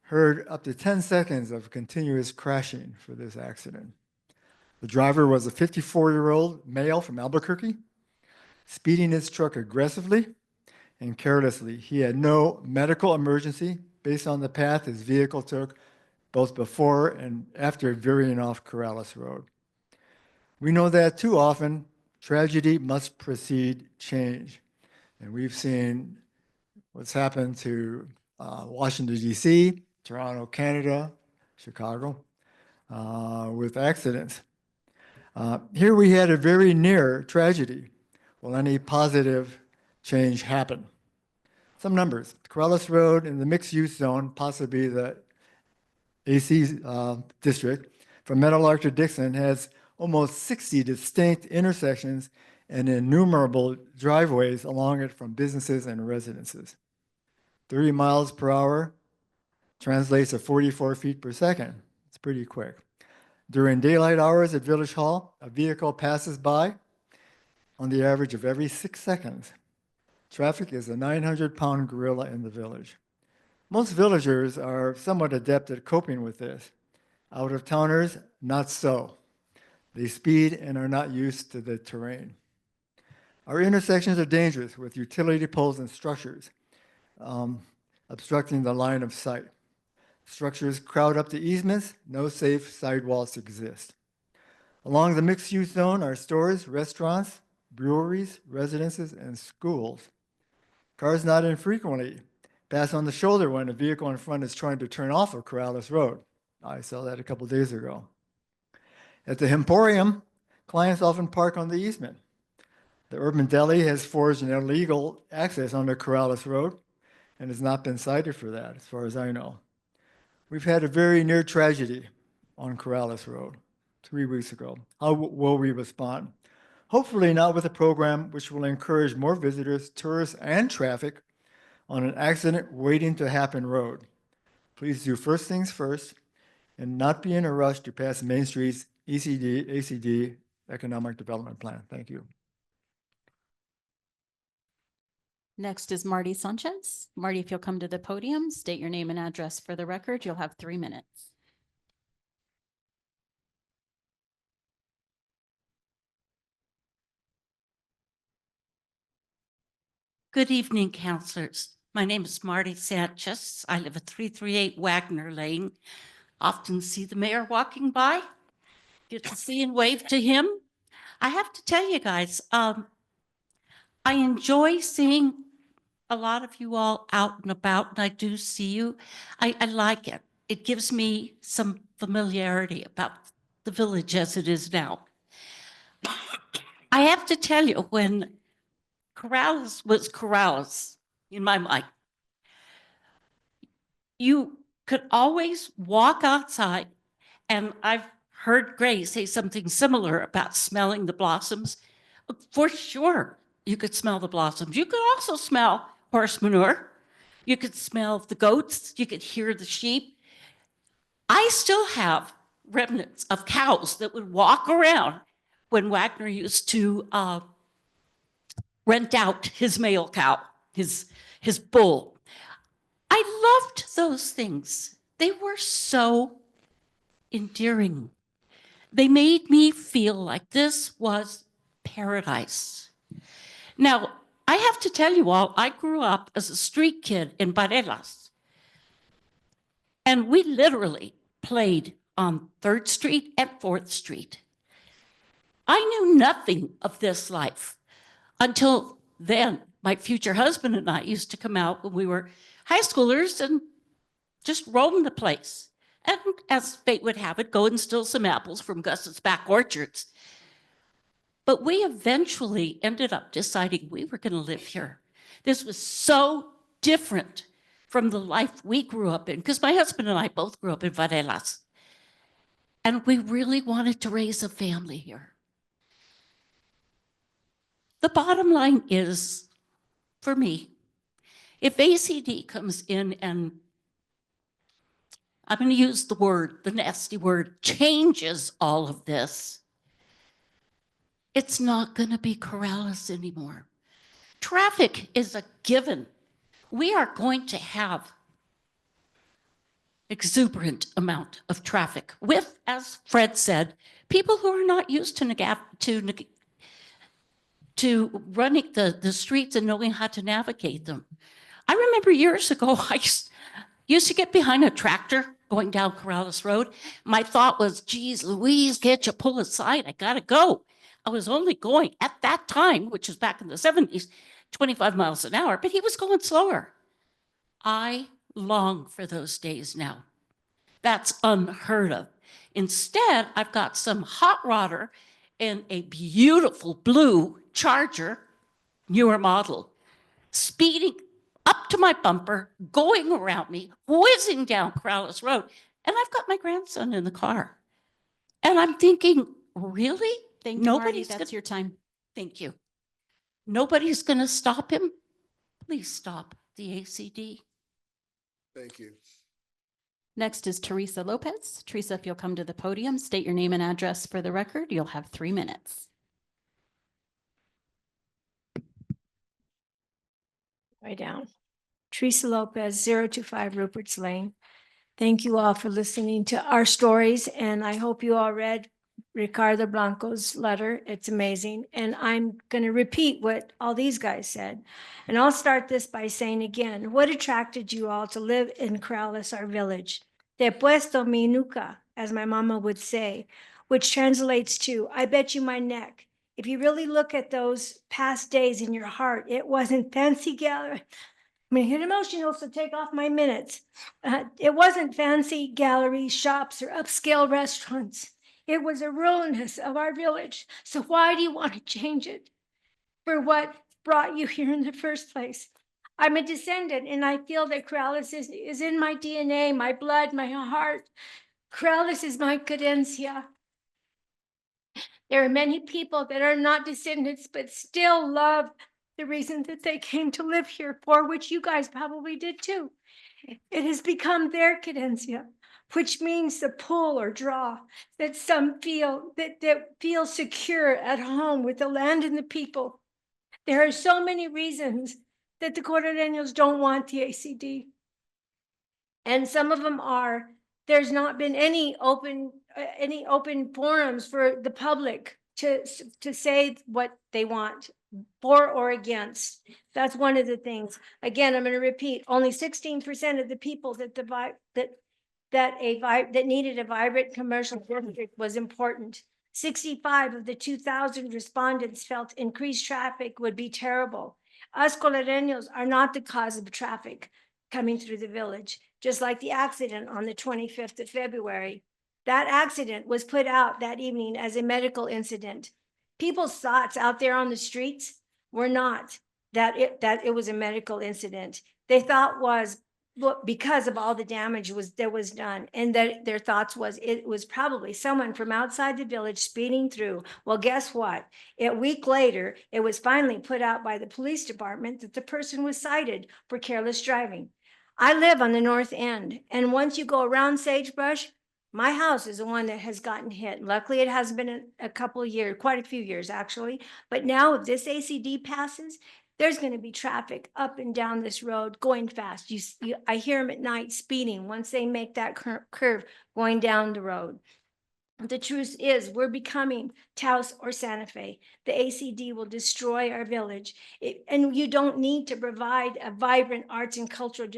heard up to 10 seconds of continuous crashing for this accident. The driver was a 54-year-old male from Albuquerque, speeding his truck aggressively and carelessly. He had no medical emergency based on the path his vehicle took both before and after veering off Corrales Road. We know that too often tragedy must precede change. And we've seen what's happened to Washington, D.C., Toronto, Canada, Chicago, with accidents. Here we had a very near tragedy. Will any positive change happen? Some numbers. Corrales Road in the mixed-use zone, possibly the AC district, from Meadowlark to Dixon, has almost 60 distinct intersections and innumerable driveways along it from businesses and residences. 30 miles per hour translates to 44 feet per second. It's pretty quick. During daylight hours at Village Hall, a vehicle passes by on the average of every 6 seconds. Traffic is a 900-pound gorilla in the village. Most villagers are somewhat adept at coping with this. Out-of-towners, not so. They speed and are not used to the terrain. Our intersections are dangerous with utility poles and structures obstructing the line of sight. Structures crowd up the easements, no safe sidewalks exist. Along the mixed-use zone are stores, restaurants, breweries, residences, and schools. Cars not infrequently pass on the shoulder when a vehicle in front is trying to turn off of Corrales Road. I saw that a couple days ago. At the Emporium, clients often park on the easement. The Urban Deli has forged an illegal access onto Corrales Road and has not been cited for that, as far as I know. We've had a very near tragedy on Corrales Road 3 weeks ago. How will we respond? Hopefully not with a program which will encourage more visitors, tourists, and traffic on an accident waiting to happen road. Please do first things first and not be in a rush to pass Main Street's ACD Economic Development Plan. Thank you. Next is Marty Sanchez. Marty, if you'll come to the podium, state your name and address for the record. You'll have 3 minutes. Good evening, councilors. My name is Marty Sanchez. I live at 338 Wagner Lane. Often see the mayor walking by. Get to see and wave to him. I have to tell you guys, I enjoy seeing a lot of you all out and about, and I do see you. I like it. It gives me some familiarity about the village as it is now. I have to tell you, when Corrales was Corrales, in my mind, you could always walk outside, and I've heard Gray say something similar about smelling the blossoms. For sure, you could smell the blossoms. You could also smell horse manure. You could smell the goats. You could hear the sheep. I still have remnants of cows that would walk around when Wagner used to rent out his male cow, his bull. I loved those things. They were so endearing. They made me feel like this was paradise. Now, I have to tell you all, I grew up as a street kid in Varelas. And we literally played on 3rd Street and 4th Street. I knew nothing of this life until then. My future husband and I used to come out when we were high schoolers and just roam the place. And as fate would have it, go and steal some apples from Gus's back orchards. But we eventually ended up deciding we were going to live here. This was so different from the life we grew up in, because my husband and I both grew up in Varelas. And we really wanted to raise a family here. The bottom line is, for me, if ACD comes in and, I'm going to use the word, the nasty word, changes all of this, it's not going to be Corrales anymore. Traffic is a given. We are going to have exuberant amount of traffic with, as Fred said, people who are not used to running the streets and knowing how to navigate them. I remember years ago, I used to get behind a tractor going down Corrales Road. My thought was, geez, Louise, can't you pull aside? I gotta go. I was only going at that time, which was back in the 70s, 25 miles an hour, but he was going slower. I long for those days now. That's unheard of. Instead, I've got some hot rodder and a beautiful blue Charger, newer model, speeding up to my bumper, going around me, whizzing down Corrales Road. And I've got my grandson in the car. And I'm thinking, really? Thank you, Marty. That's your time. Thank you. Nobody's going to stop him? Please stop the ACD. Thank you. Next is Teresa Lopez. Teresa, if you'll come to the podium, state your name and address for the record. You'll have 3 minutes. Way down. Teresa Lopez, 025 Rupert's Lane. Thank you all for listening to our stories, and I hope you all read Ricardo Blanco's letter. It's amazing. And I'm going to repeat what all these guys said. And I'll start this by saying again, what attracted you all to live in Corrales, our village? Te puesto mi nuca, as my mama would say, which translates to, I bet you my neck. If you really look at those past days in your heart, it wasn't fancy gallery. I mean, get emotional, so take off my minutes. It wasn't fancy galleries, shops, or upscale restaurants. It was a ruinous of our village. So why do you want to change it? For what brought you here in the first place? I'm a descendant, and I feel that Corrales is in my DNA, my blood, my heart. Corrales is my cadencia. There are many people that are not descendants, but still love the reason that they came to live here, for which you guys probably did too. It has become their cadencia, which means the pull or draw that some feel, that feel secure at home with the land and the people. There are so many reasons that the Correreños don't want the ACD. And some of them are, there's not been any open forums for the public to say what they want, for or against. That's one of the things. Again, I'm going to repeat, only 16% of the people that needed a vibrant commercial district was important. 65 of the 2,000 respondents felt increased traffic would be terrible. Us Correreños are not the cause of traffic coming through the village, just like the accident on the 25th of February. That accident was put out that evening as a medical incident. People's thoughts out there on the streets were not that it was a medical incident. They thought was, well, because of all the damage that was done, and that their thoughts was it was probably someone from outside the village speeding through. Well, guess what? A week later, it was finally put out by the police department that the person was cited for careless driving. I live on the north end, and once you go around Sagebrush, my house is the one that has gotten hit. Luckily, it has been a couple of years, quite a few years actually. But now if this ACD passes, there's going to be traffic up and down this road going fast. I hear them at night speeding once they make that curve going down the road. The truth is we're becoming Taos or Santa Fe. The ACD will destroy our village. And you don't need to provide a vibrant arts and cultural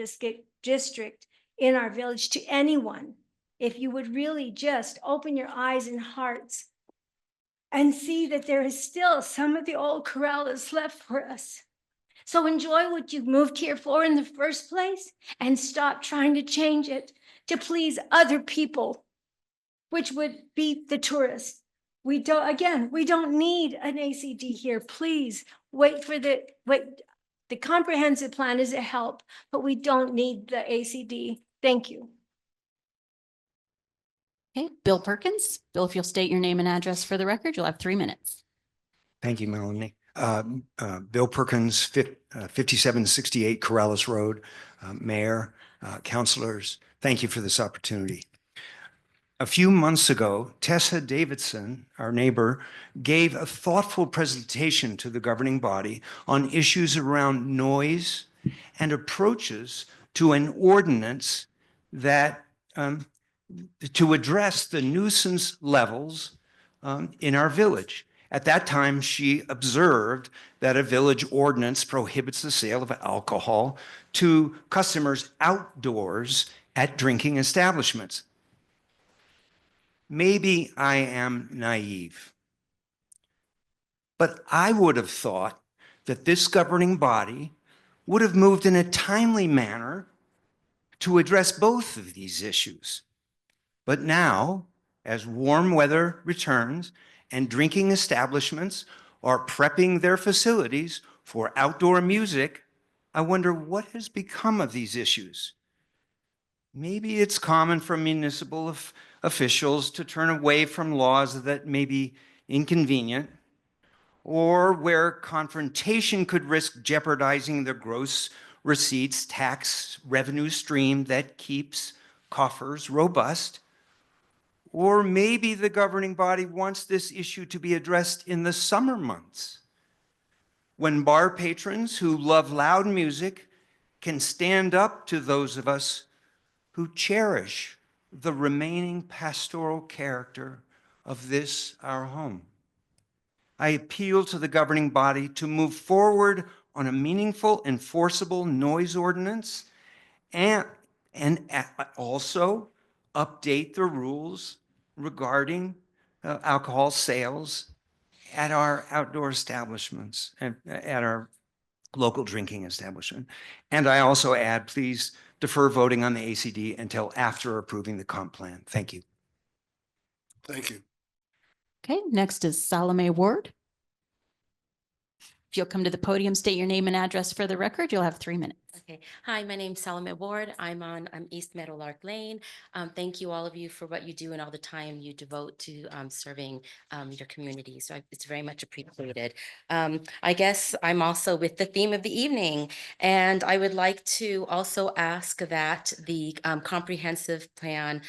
district in our village to anyone. If you would really just open your eyes and hearts and see that there is still some of the old Corrales left for us. So enjoy what you moved here for in the first place and stop trying to change it to please other people, which would be the tourists. We don't need an ACD here. Please wait for the comprehensive plan is a help, but we don't need the ACD. Thank you. Okay, Bill Perkins. Bill, if you'll state your name and address for the record, you'll have 3 minutes. Thank you, Melanie. Bill Perkins, 5768 Corrales Road, Mayor, councilors, thank you for this opportunity. A few months ago, Tessa Davidson, our neighbor, gave a thoughtful presentation to the governing body on issues around noise and approaches to an ordinance that to address the nuisance levels in our village. At that time, she observed that a village ordinance prohibits the sale of alcohol to customers outdoors at drinking establishments. Maybe I am naive, but I would have thought that this governing body would have moved in a timely manner to address both of these issues. But now, as warm weather returns and drinking establishments are prepping their facilities for outdoor music, I wonder what has become of these issues. Maybe it's common for municipal officials to turn away from laws that may be inconvenient, or where confrontation could risk jeopardizing the gross receipts tax revenue stream that keeps coffers robust. Or maybe the governing body wants this issue to be addressed in the summer months, when bar patrons who love loud music can stand up to those of us who cherish the remaining pastoral character of this, our home. I appeal to the governing body to move forward on a meaningful, enforceable noise ordinance and also update the rules regarding alcohol sales at our outdoor establishments and at our local drinking establishment. And I also add, please defer voting on the ACD until after approving the comp plan. Thank you. Thank you. Okay, next is Salome Ward. If you'll come to the podium, state your name and address for the record, you'll have 3 minutes. Okay. Hi, my name's Salome Ward. I'm on East Meadowlark Lane. Thank you, all of you, for what you do and all the time you devote to serving your community. So it's very much appreciated. I guess I'm also with the theme of the evening, and I would like to also ask that the comprehensive plan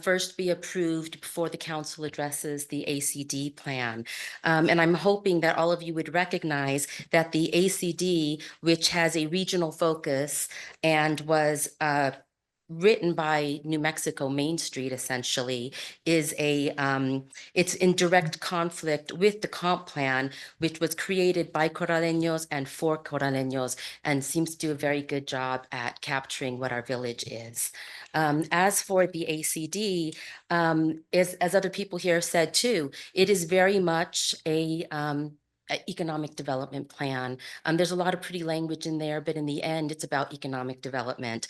first be approved before the council addresses the ACD plan. And I'm hoping that all of you would recognize that the ACD, which has a regional focus and was written by New Mexico Main Street, essentially, is it's in direct conflict with the comp plan, which was created by Coraleños and for Coraleños, and seems to do a very good job at capturing what our village is. As for the ACD, as other people here said too, it is very much a economic development plan. There's a lot of pretty language in there, but in the end, it's about economic development.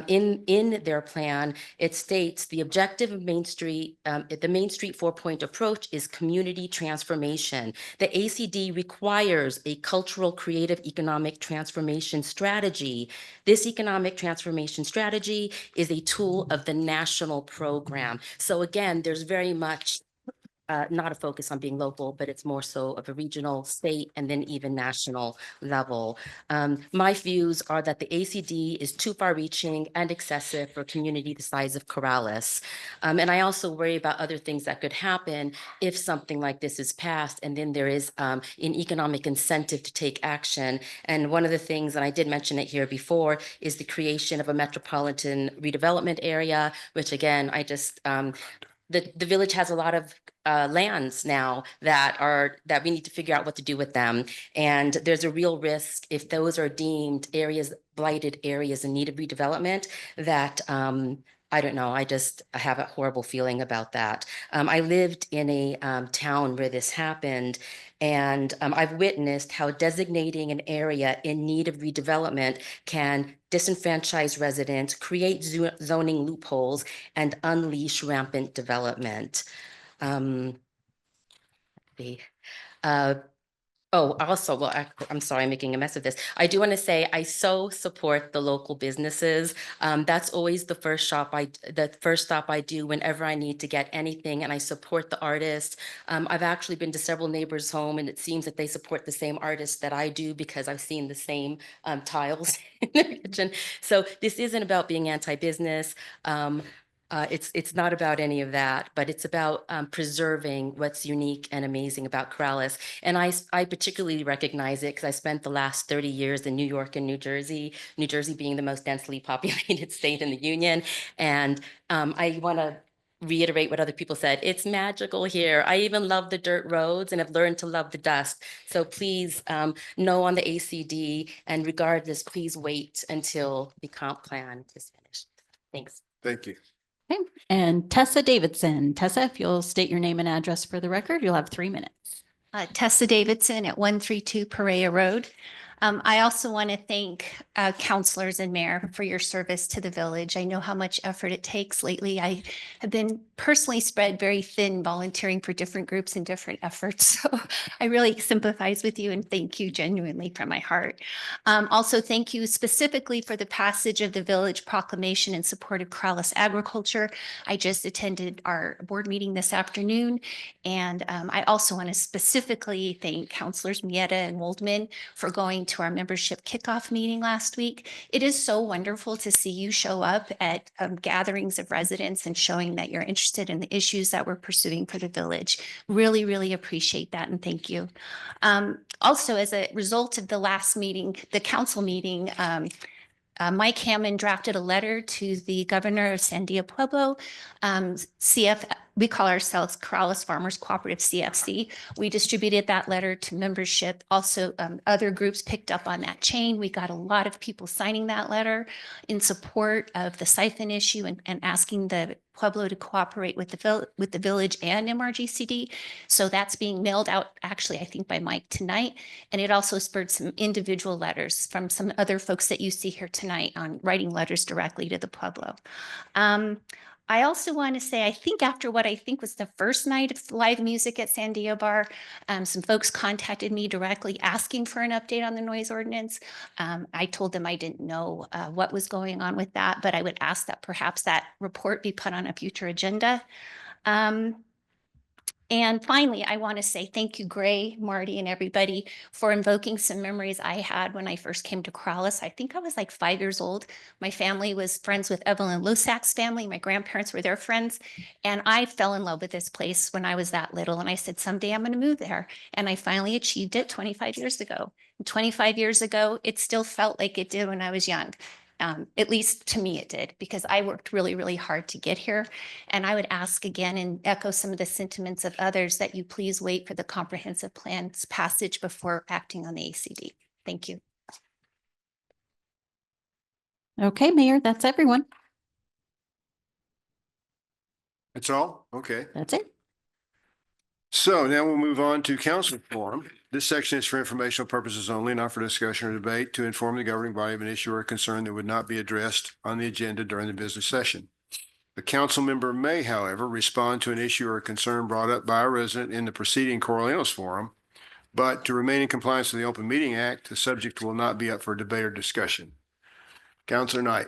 In their plan, it states the objective of Main Street, the Main Street 4-point approach is community transformation. The ACD requires a cultural, creative, economic transformation strategy. This economic transformation strategy is a tool of the national program. So again, there's very much not a focus on being local, but it's more so of a regional, state, and then even national level. My views are that the ACD is too far-reaching and excessive for a community the size of Corrales. And I also worry about other things that could happen if something like this is passed, and then there is an economic incentive to take action. And one of the things, and I did mention it here before, is the creation of a metropolitan redevelopment area, which again, the village has a lot of lands now that we need to figure out what to do with them. And there's a real risk if those are deemed areas, blighted areas in need of redevelopment, that I don't know, I have a horrible feeling about that. I lived in a town where this happened, and I've witnessed how designating an area in need of redevelopment can disenfranchise residents, create zoning loopholes, and unleash rampant development. Also, well, I'm sorry, I'm making a mess of this. I do want to say I so support the local businesses. That's always the first stop I do whenever I need to get anything, and I support the artists. I've actually been to several neighbors' home, and it seems that they support the same artists that I do because I've seen the same tiles in their kitchen. So this isn't about being anti-business. It's not about any of that, but it's about preserving what's unique and amazing about Corrales. And I particularly recognize it because I spent the last 30 years in New York and New Jersey being the most densely populated state in the union. And I want to reiterate what other people said. It's magical here. I even love the dirt roads and have learned to love the dust. So please, no on the ACD, and regardless, please wait until the comp plan is finished. Thanks. Thank you. Okay, and Tessa Davidson. Tessa, if you'll state your name and address for the record, you'll have 3 minutes. Tessa Davidson at 132 Perea Road. I also want to thank counselors and mayor for your service to the village. I know how much effort it takes lately. I have been personally spread very thin volunteering for different groups and different efforts. So I really sympathize with you and thank you genuinely from my heart. Also, thank you specifically for the passage of the village proclamation in support of Corrales agriculture. I just attended our board meeting this afternoon. And I also want to specifically thank Councilors Mieta and Waldman for going to our membership kickoff meeting last week. It is so wonderful to see you show up at gatherings of residents and showing that you're interested in the issues that we're pursuing for the village. Really, really appreciate that and thank you. Also, as a result of the last meeting, the council meeting, Mike Hammond drafted a letter to the governor of Sandia Pueblo. We call ourselves Corrales Farmers Cooperative CFC. We distributed that letter to membership. Also, other groups picked up on that chain. We got a lot of people signing that letter in support of the siphon issue and asking the Pueblo to cooperate with the village and MRGCD. So that's being mailed out, actually, I think by Mike tonight. And it also spurred some individual letters from some other folks that you see here tonight on writing letters directly to the Pueblo. I also want to say, I think after what I think was the first night of live music at Sandia Bar, some folks contacted me directly asking for an update on the noise ordinance. I told them I didn't know what was going on with that, but I would ask that perhaps that report be put on a future agenda. And finally, I want to say thank you, Gray, Marty, and everybody for invoking some memories I had when I first came to Corrales. I think I was like 5 years old. My family was friends with Evelyn Losak's family. My grandparents were their friends. And I fell in love with this place when I was that little. And I said, someday I'm going to move there. And I finally achieved it 25 years ago. And 25 years ago, it still felt like it did when I was young. At least to me it did, because I worked really, really hard to get here. And I would ask again and echo some of the sentiments of others that you please wait for the comprehensive plan's passage before acting on the ACD. Thank you. Okay, Mayor, that's everyone. That's all? Okay. That's it. So now we'll move on to council forum. This section is for informational purposes only, not for discussion or debate, to inform the governing body of an issue or concern that would not be addressed on the agenda during the business session. A council member may, however, respond to an issue or concern brought up by a resident in the preceding Corralinos forum, but to remain in compliance with the Open Meeting Act, the subject will not be up for debate or discussion. Councilor Knight.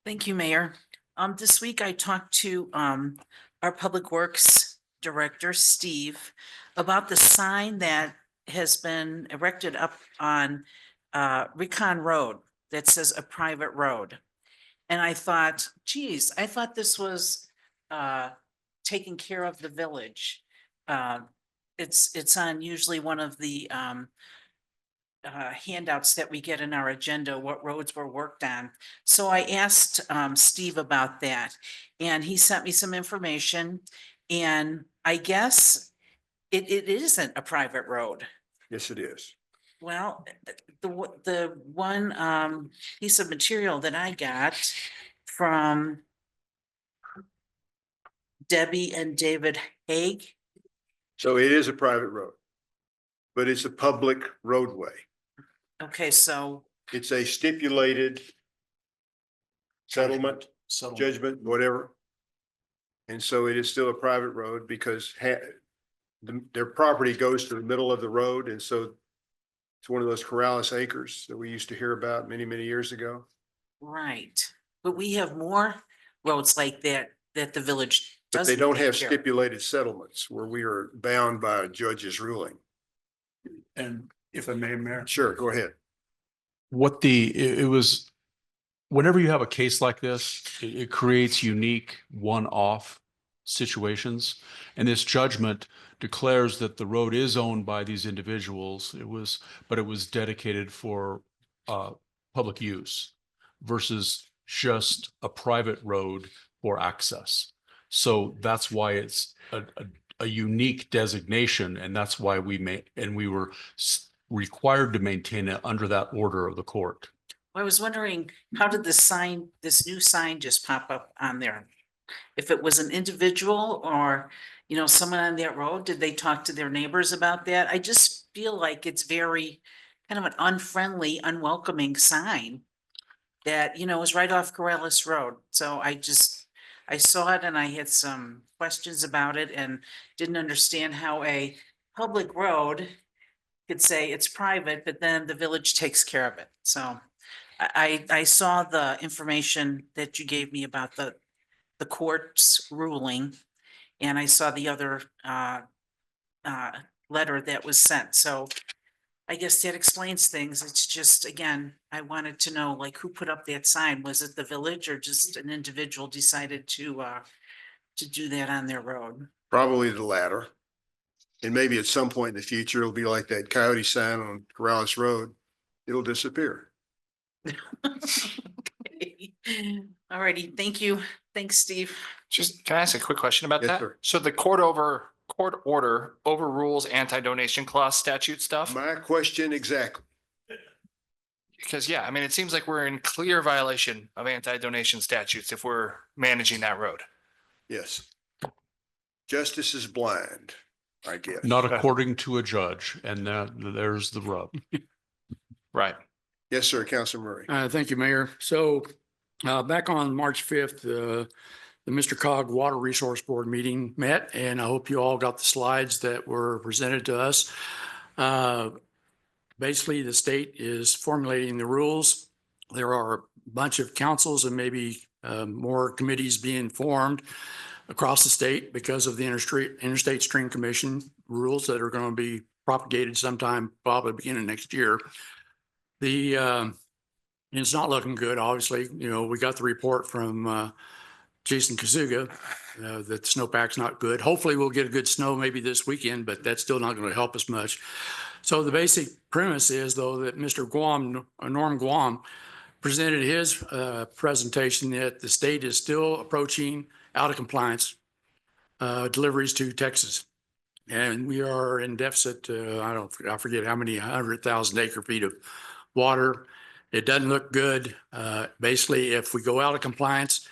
Thank you, Mayor. This week I talked to our Public Works Director, Steve, about the sign that has been erected up on Recon Road that says a private road. And I thought, geez, I thought this was taking care of the village. It's on usually one of the handouts that we get in our agenda, what roads were worked on. So I asked Steve about that, and he sent me some information, and I guess it isn't a private road. Yes, it is. Well, the one piece of material that I got from Debbie and David Haig. So it is a private road, but it's a public roadway. Okay, so It's a stipulated settlement, judgment, whatever. And so it is still a private road because their property goes to the middle of the road. And so it's one of those Corrales acres that we used to hear about many, many years ago. right, but we have more roads like that the village But doesn't. they don't take have care of. stipulated settlements where we are bound by a judge's ruling. And if I may, Mayor, Sure, go ahead. it was, whenever you have a case like this, it creates unique one-off situations. And this judgment declares that the road is owned by these individuals. But it was dedicated for public use versus just a private road for access. So that's why it's a unique designation, and that's why we were required to maintain it under that order of the court. I was wondering, how did this new sign just pop up on there? If it was an individual or, someone on that road, did they talk to their neighbors about that? I just feel like it's very kind of an unfriendly, unwelcoming sign that, is right off Corrales Road. So I saw it and I had some questions about it and didn't understand how a public road could say it's private, but then the village takes care of it. So I saw the information that you gave me about the court's ruling, and I saw the other letter that was sent. So I guess that explains things. It's just, again, I wanted to know, like, who put up that sign? Was it the village or just an individual decided to do that on their road? Probably the latter. And maybe at some point in the future, it'll be like that coyote sign on Corrales Road. It'll disappear. All righty, thank you. Thanks, Steve. Just, can I ask a quick question about Yes, that? sir. So the court order overrules anti-donation clause statute stuff? My question exactly. Because, yeah, I mean, it seems like we're in clear violation of anti-donation statutes if we're managing that road. Yes. Justice is blind, I guess. Not according to a judge, and there's the rub. Right. Yes, sir, Councilor Murray. Thank you, Mayor. So back on March 5th, the Mr. Cog Water Resource Board meeting met, and I hope you all got the slides that were presented to us. Basically, the state is formulating the rules. There are a bunch of councils and maybe more committees being formed across the state because of the Interstate Stream Commission rules that are going to be propagated sometime probably beginning next year. It's not looking good, obviously. You know, we got the report from Jason Kazuga that the snowpack's not good. Hopefully we'll get a good snow maybe this weekend, but that's still not going to help us much. So the basic premise is, though, that Mr. Norm Guam presented his presentation that the state is still approaching out of compliance deliveries to Texas. And we are in deficit, I forget how many 100,000 acre feet of water. It doesn't look good. Basically, if we go out of compliance,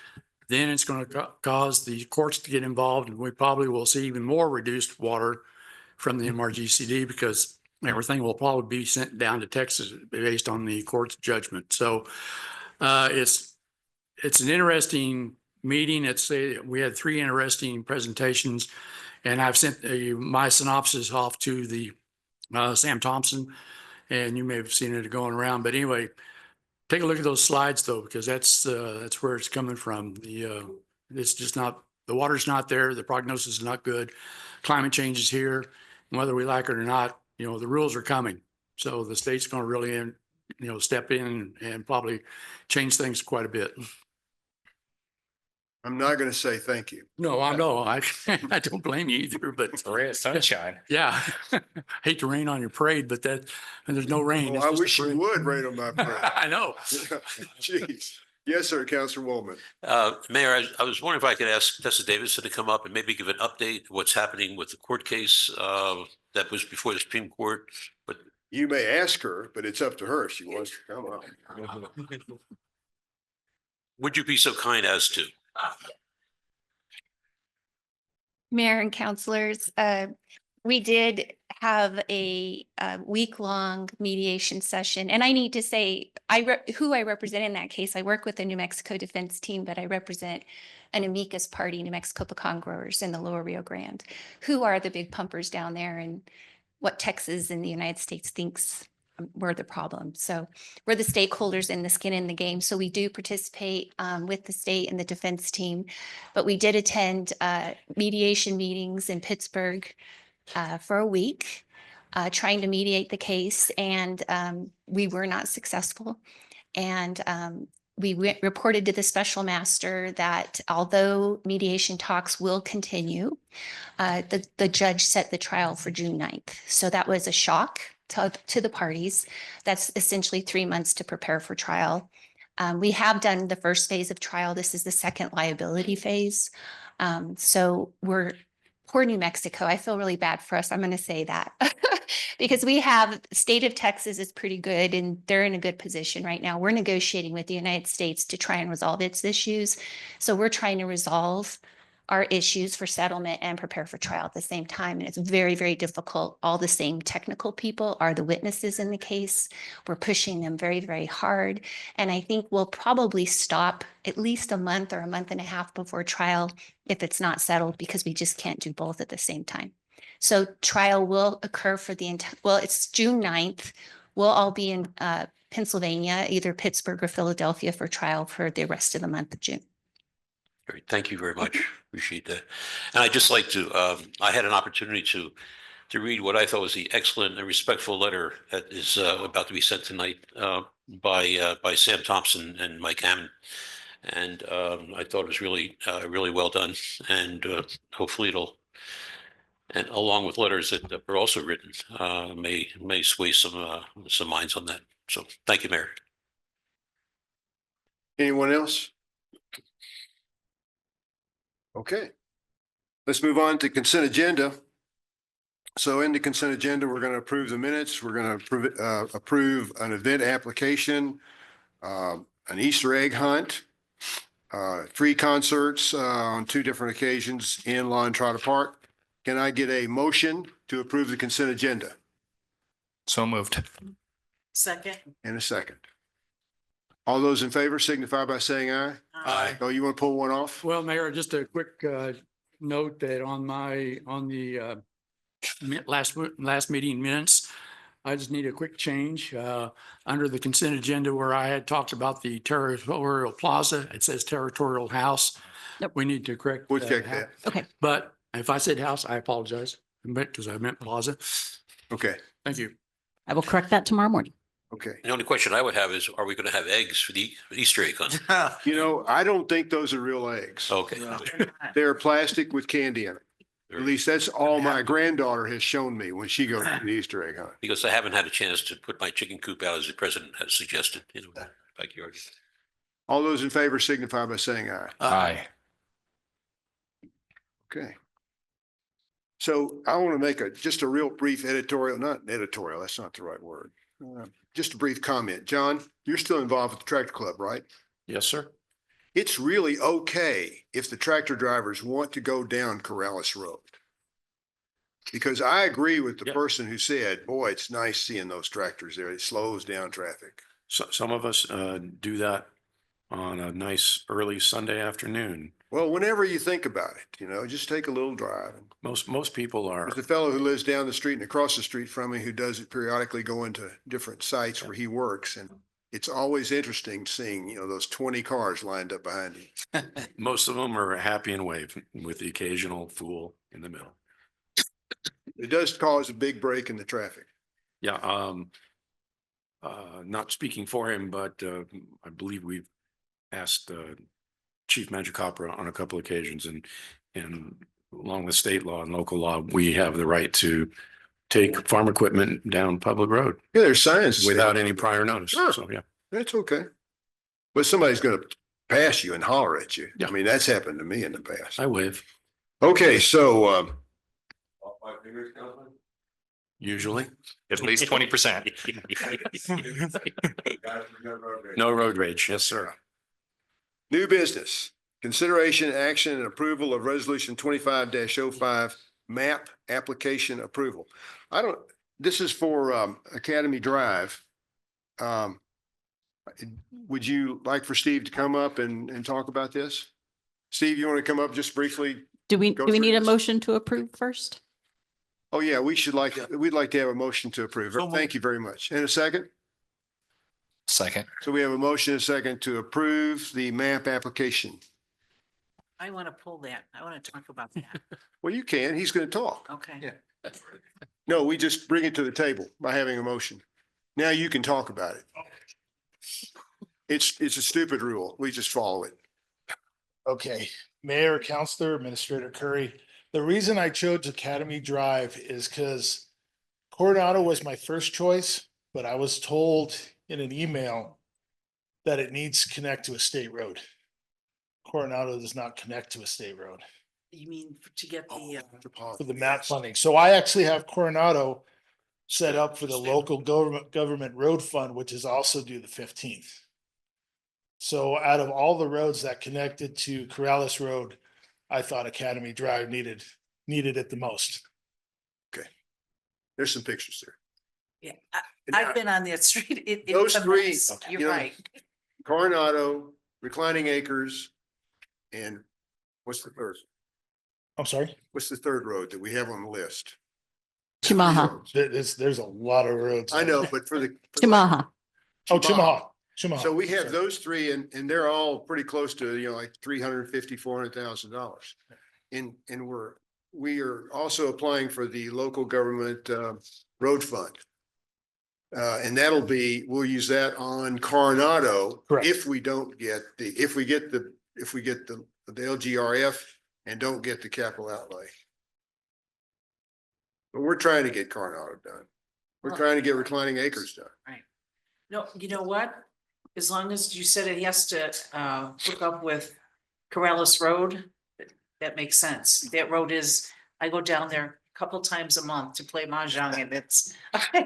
then it's going to cause the courts to get involved, and we probably will see even more reduced water from the MRGCD because everything will probably be sent down to Texas based on the court's judgment. So it's an interesting meeting. We had 3 interesting presentations, and I've sent my synopsis off to the Sam Thompson, and you may have seen it going around. But anyway, take a look at those slides though, because that's where it's coming from. It's just not, the water's not there. The prognosis is not good. Climate change is here. And whether we like it or not, you know, the rules are coming. So the state's going to really, step in and probably change things quite a bit. I'm not going to say thank you. No, I know. I don't blame you either, but Ray of sunshine. yeah, hate to rain on your parade, but and there's no rain. Well, I wish you would rain on my parade. I know. Jeez. Yes, sir, Councilor Woolman. Mayor, I was wondering if I could ask Tessa Davidson to come up and maybe give an update what's happening with the court case that was before the Supreme Court. But you may ask her, but it's up to her if she wants to come up. Would you be so kind as to? Mayor and councilors, we did have a week-long mediation session. And I need to say who I represent in that case. I work with the New Mexico defense team, but I represent an amicus party, New Mexico pecan growers in the Lower Rio Grande, who are the big pumpers down there and what Texas and the United States thinks were the problem. So we're the stakeholders in the skin in the game. So we do participate with the state and the defense team, but we did attend mediation meetings in Pittsburgh for a week, trying to mediate the case, and we were not successful. And we reported to the special master that although mediation talks will continue, the judge set the trial for June 9th. So that was a shock to the parties. That's essentially 3 months to prepare for trial. We have done the first phase of trial. This is the second liability phase. So poor New Mexico. I feel really bad for us. I'm going to say that because we have state of Texas is pretty good and they're in a good position right now. We're negotiating with the United States to try and resolve its issues. So we're trying to resolve our issues for settlement and prepare for trial at the same time. And it's very, very difficult. All the same technical people are the witnesses in the case. We're pushing them very, very hard. And I think we'll probably stop at least a month or a month and a half before trial if it's not settled, because we just can't do both at the same time. So trial will occur for it's June 9th. We'll all be in Pennsylvania, either Pittsburgh or Philadelphia for trial for the rest of the month of June. Great. Thank you very much. Appreciate that. And I'd just like to, I had an opportunity to read what I thought was the excellent and respectful letter that is about to be sent tonight by Sam Thompson and Mike Hammond. And I thought it was really, really well done. And hopefully it'll, and along with letters that were also written, may sway some minds on that. So thank you, Mayor. Anyone else? Okay. Let's move on to consent agenda. So in the consent agenda, we're going to approve the minutes. We're going to approve an event application, an Easter egg hunt, free concerts on 2 different occasions in Lawn Trotter Park. Can I get a motion to approve the consent agenda? So moved. Second. In a second. All those in favor signify by saying aye. Aye. Oh, you want to pull one off? Well, Mayor, just a quick note that on the last meeting minutes, I just need a quick change. Under the consent agenda where I had talked about the territorial plaza, it says territorial house. Nope. We need to correct. We'll check that. Okay. But if I said house, I apologize. Because I meant plaza. Okay, Thank you. I will correct that tomorrow morning. okay. The only question I would have is, are we going to have eggs for the Easter egg hunt? You know, I don't think those are real eggs. Okay. They're plastic with candy in it. At least that's all my granddaughter has shown me when she goes to the Easter egg hunt. Because I haven't had a chance to put my chicken coop out as the president has suggested in the backyard. All those in favor signify by saying aye. Aye. Okay. So I want to make just a real brief editorial, not editorial, that's not the right word. Just a brief comment. John, you're still involved with the tractor club, right? Yes, sir. It's really okay if the tractor drivers want to go down Corrales Road. Because I agree with the person who said, boy, it's nice seeing those tractors there. It slows down traffic. So some of us do that on a nice early Sunday afternoon. Well, whenever you think about it, you know, just take a little drive. Most people are. There's a fellow who lives down the street and across the street from me who does it periodically, going to different sites where he works. And it's always interesting seeing, you know, those 20 cars lined up behind him. Most of them are happy and wave with the occasional fool in the middle. It does cause a big break in the traffic. Yeah. Not speaking for him, but I believe we've asked Chief Magicopera on a couple of occasions, and along with state law and local law, we have the right to take farm equipment down public road. Yeah, there's signs. Without any prior notice. Sure. So, yeah. That's okay. But somebody's going to pass you and holler at you. Yeah. I mean, that's happened to me in the past. I wave. Okay, so Usually. At least 20%. No road rage. Yes, sir. new business, consideration, action, and approval of resolution 25-05 map application approval. This is for Academy Drive. Would you like for Steve to come up and talk about this? Steve, you want to come up just briefly? Do we Go through need a this. motion to approve first? Oh, yeah, we'd like to have a motion to approve. Thank you very much. In a second? Second. So we have a motion and a second to approve the map application. I want to pull that. I want to talk about that. Well, you can. He's going to talk. Okay. No, we just bring it to the table by having a motion. Now you can talk about it. It's a stupid rule. We just follow it. Okay, Mayor, Counselor, Administrator Curry. The reason I chose Academy Drive is because Coronado was my first choice, but I was told in an email that it needs to connect to a state road. Coronado does not connect to a state road You mean to get the, for the map funding. So I actually have Coronado set up for the local government road fund, which is also due the 15th. So out of all the roads that connected to Corrales Road, I thought Academy Drive needed it the most. Okay. There's some pictures there. yeah, I've been on that street. Those it's a three, mess. you You're know, right. Coronado, Reclining Acres, and what's the third? I'm sorry? What's the third road that we have on the list? Chimaha. There's a lot of roads. I know, but for the. Chimaha. Oh, Chimaha. So we have those three and they're all pretty close to, you know, like $350,000, $400,000. And we are also applying for the local government road fund. And we'll use that on Coronado. Correct. If we get the LGRF and don't get the capital outlay. But we're trying to get Coronado done. We're Well, trying to get Reclining Acres done. Right. No, you know what? as long as you said it has to hook up with Corrales Road, that makes sense. That road is, I go down there a couple times a month to play mahjong and it's,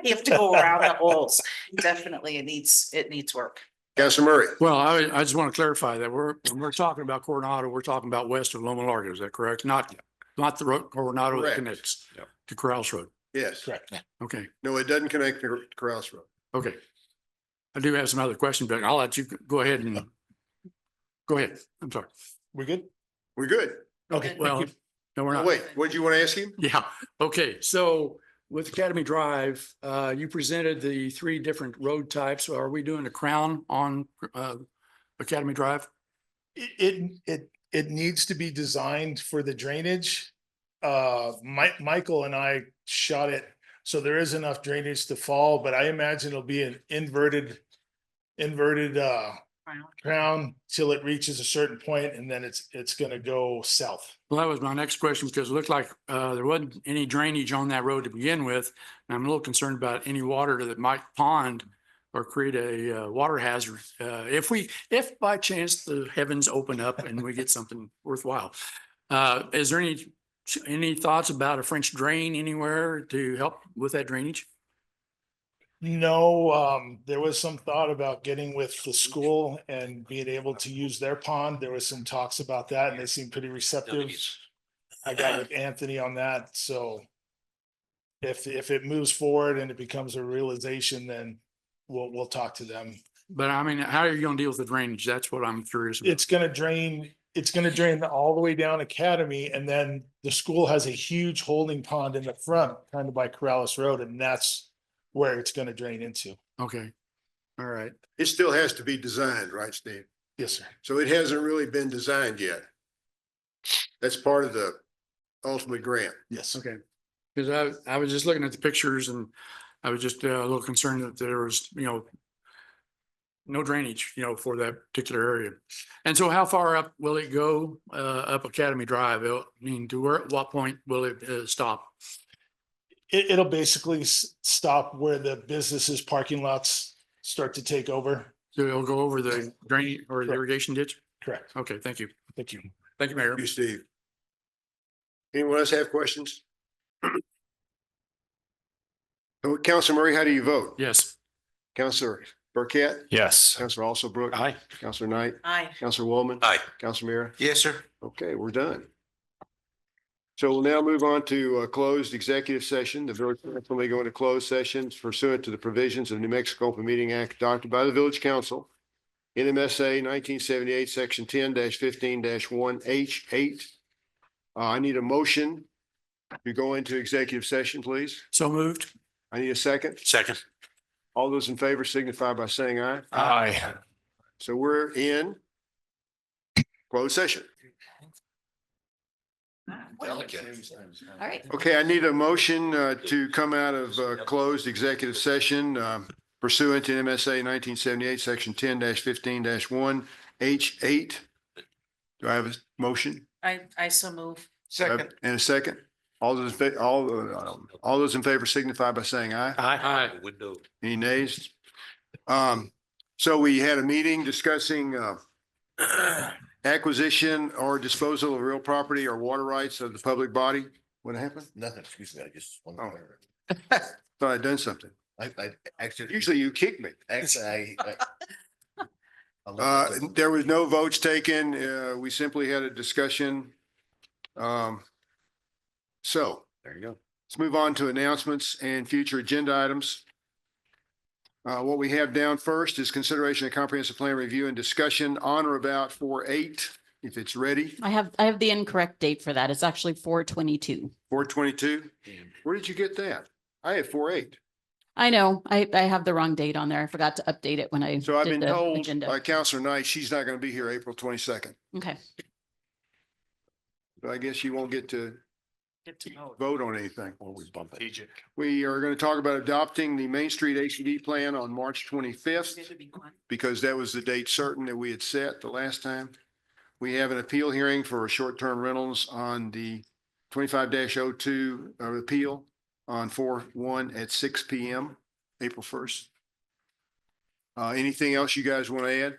you have to go around the holes. Definitely, it needs work. Councilor Murray. Well, I just want to clarify that when we're talking about Coronado, we're talking about west of Loma Larga. Is that correct? Not the road Coronado that Correct. connects to Corrales Road. Yes. Correct. Okay, No, it doesn't connect to Corrales Road. okay. I do have some other questions, but I'll let you go ahead and go ahead. I'm sorry. We good? We're good. Okay. Well, no, we're Oh, not. wait, what did you want to ask him? Yeah, okay, so with Academy Drive, you presented the 3 different road types. Are we doing a crown on Academy Drive? It needs to be designed for the drainage. Michael and I shot it, so there is enough drainage to fall, but I imagine it'll be an inverted crown till it reaches a certain point, and then it's gonna go south. Well, that was my next question because it looked like there wasn't any drainage on that road to begin with. And I'm a little concerned about any water that might pond or create a water hazard. If by chance the heavens open up and we get something worthwhile. Is there any thoughts about a French drain anywhere to help with that drainage? No, there was some thought about getting with the school and being able to use their pond. There was some talks about that and they seemed pretty receptive. I got with Anthony on that, so if it moves forward and it becomes a realization, then we'll talk to them. But I mean, how are you gonna deal with the drainage? That's what I'm curious about. It's gonna drain all the way down Academy, and then the school has a huge holding pond in the front, kind of by Corrales Road, and that's where it's gonna drain into. Okay, all right. It still has to be designed, right, Steve? Yes, sir. So it hasn't really been designed yet. That's part of the ultimate grant. Yes. Okay, because I was just looking at the pictures and I was just a little concerned that there was, no drainage, for that particular area. And so how far up will it go, up Academy Drive? I mean, what point will it stop? It'll basically stop where the businesses parking lots start to take over. So it'll go over the drain or the irrigation ditch? Correct. Okay, thank you. Thank you. Thank you, Mayor. Thank you, Steve. Anyone else have questions? Councilor Murray, how do you vote? Yes. Councilor Burkett? Yes. Councilor Alsabrook? Aye. Councilor Knight? Aye. Councilor Woolman? Aye. Councilor Mira? Yes, sir. Okay, we're done. So we'll now move on to a closed executive session. The village council may go into closed sessions pursuant to the provisions of New Mexico Open Meeting Act adopted by the village council. NMSA 1978, section 10-15-1H8. I need a motion to go into executive session, please. So moved. I need a second. Second. All those in favor signify by saying aye. Aye. So we're in closed session. All right. Okay, I need a motion to come out of closed executive session pursuant to MSA 1978, section 10-15-1H8. Do I have a motion? I so move. Second. And a second? All those in favor signify by saying aye. Aye. Window. Any nays? So we had a meeting discussing acquisition or disposal of real property or water rights of the public body. What happened? Nothing, excuse me, I just. Thought I'd done something. I actually. Usually you kick me. Actually, There was no votes taken. We simply had a discussion. So There you go. let's move on to announcements and future agenda items. What we have down first is consideration of comprehensive plan review and discussion on or about 4/8, if it's ready. I have the incorrect date for that. It's actually 4/22. 4/22. Where did you get that? I had 4/8. I know, I have the wrong date on there. I forgot to update it when I So I've did been the told agenda. by Councilor Knight, she's not going to be here April 22nd. Okay. So I guess you won't get to Get to vote. vote on anything. Or we bump it. We are going to talk about adopting the Main Street ACD plan on March 25th. Because that was the date certain that we had set the last time. We have an appeal hearing for short-term rentals on the 25-02 appeal on 4/1 at 6 PM, April 1st. Anything else you guys want to add?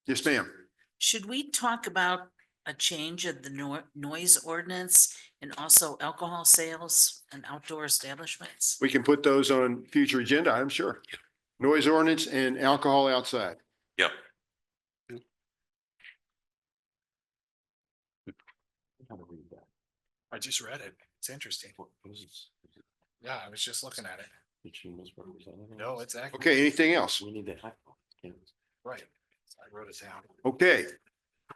Yes, ma'am. Should we talk about a change of the noise ordinance and also alcohol sales and outdoor establishments? We can put those on future agenda, I'm sure. Noise ordinance and alcohol outside. Yep. I just read it. It's interesting. Yeah, I was just looking at it. No, it's accurate. Okay, anything else? Right. I wrote it down. Okay.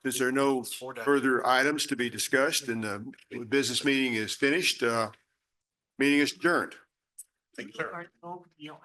Is there no further items to be discussed and the business meeting is finished? Meeting is adjourned. Thank you.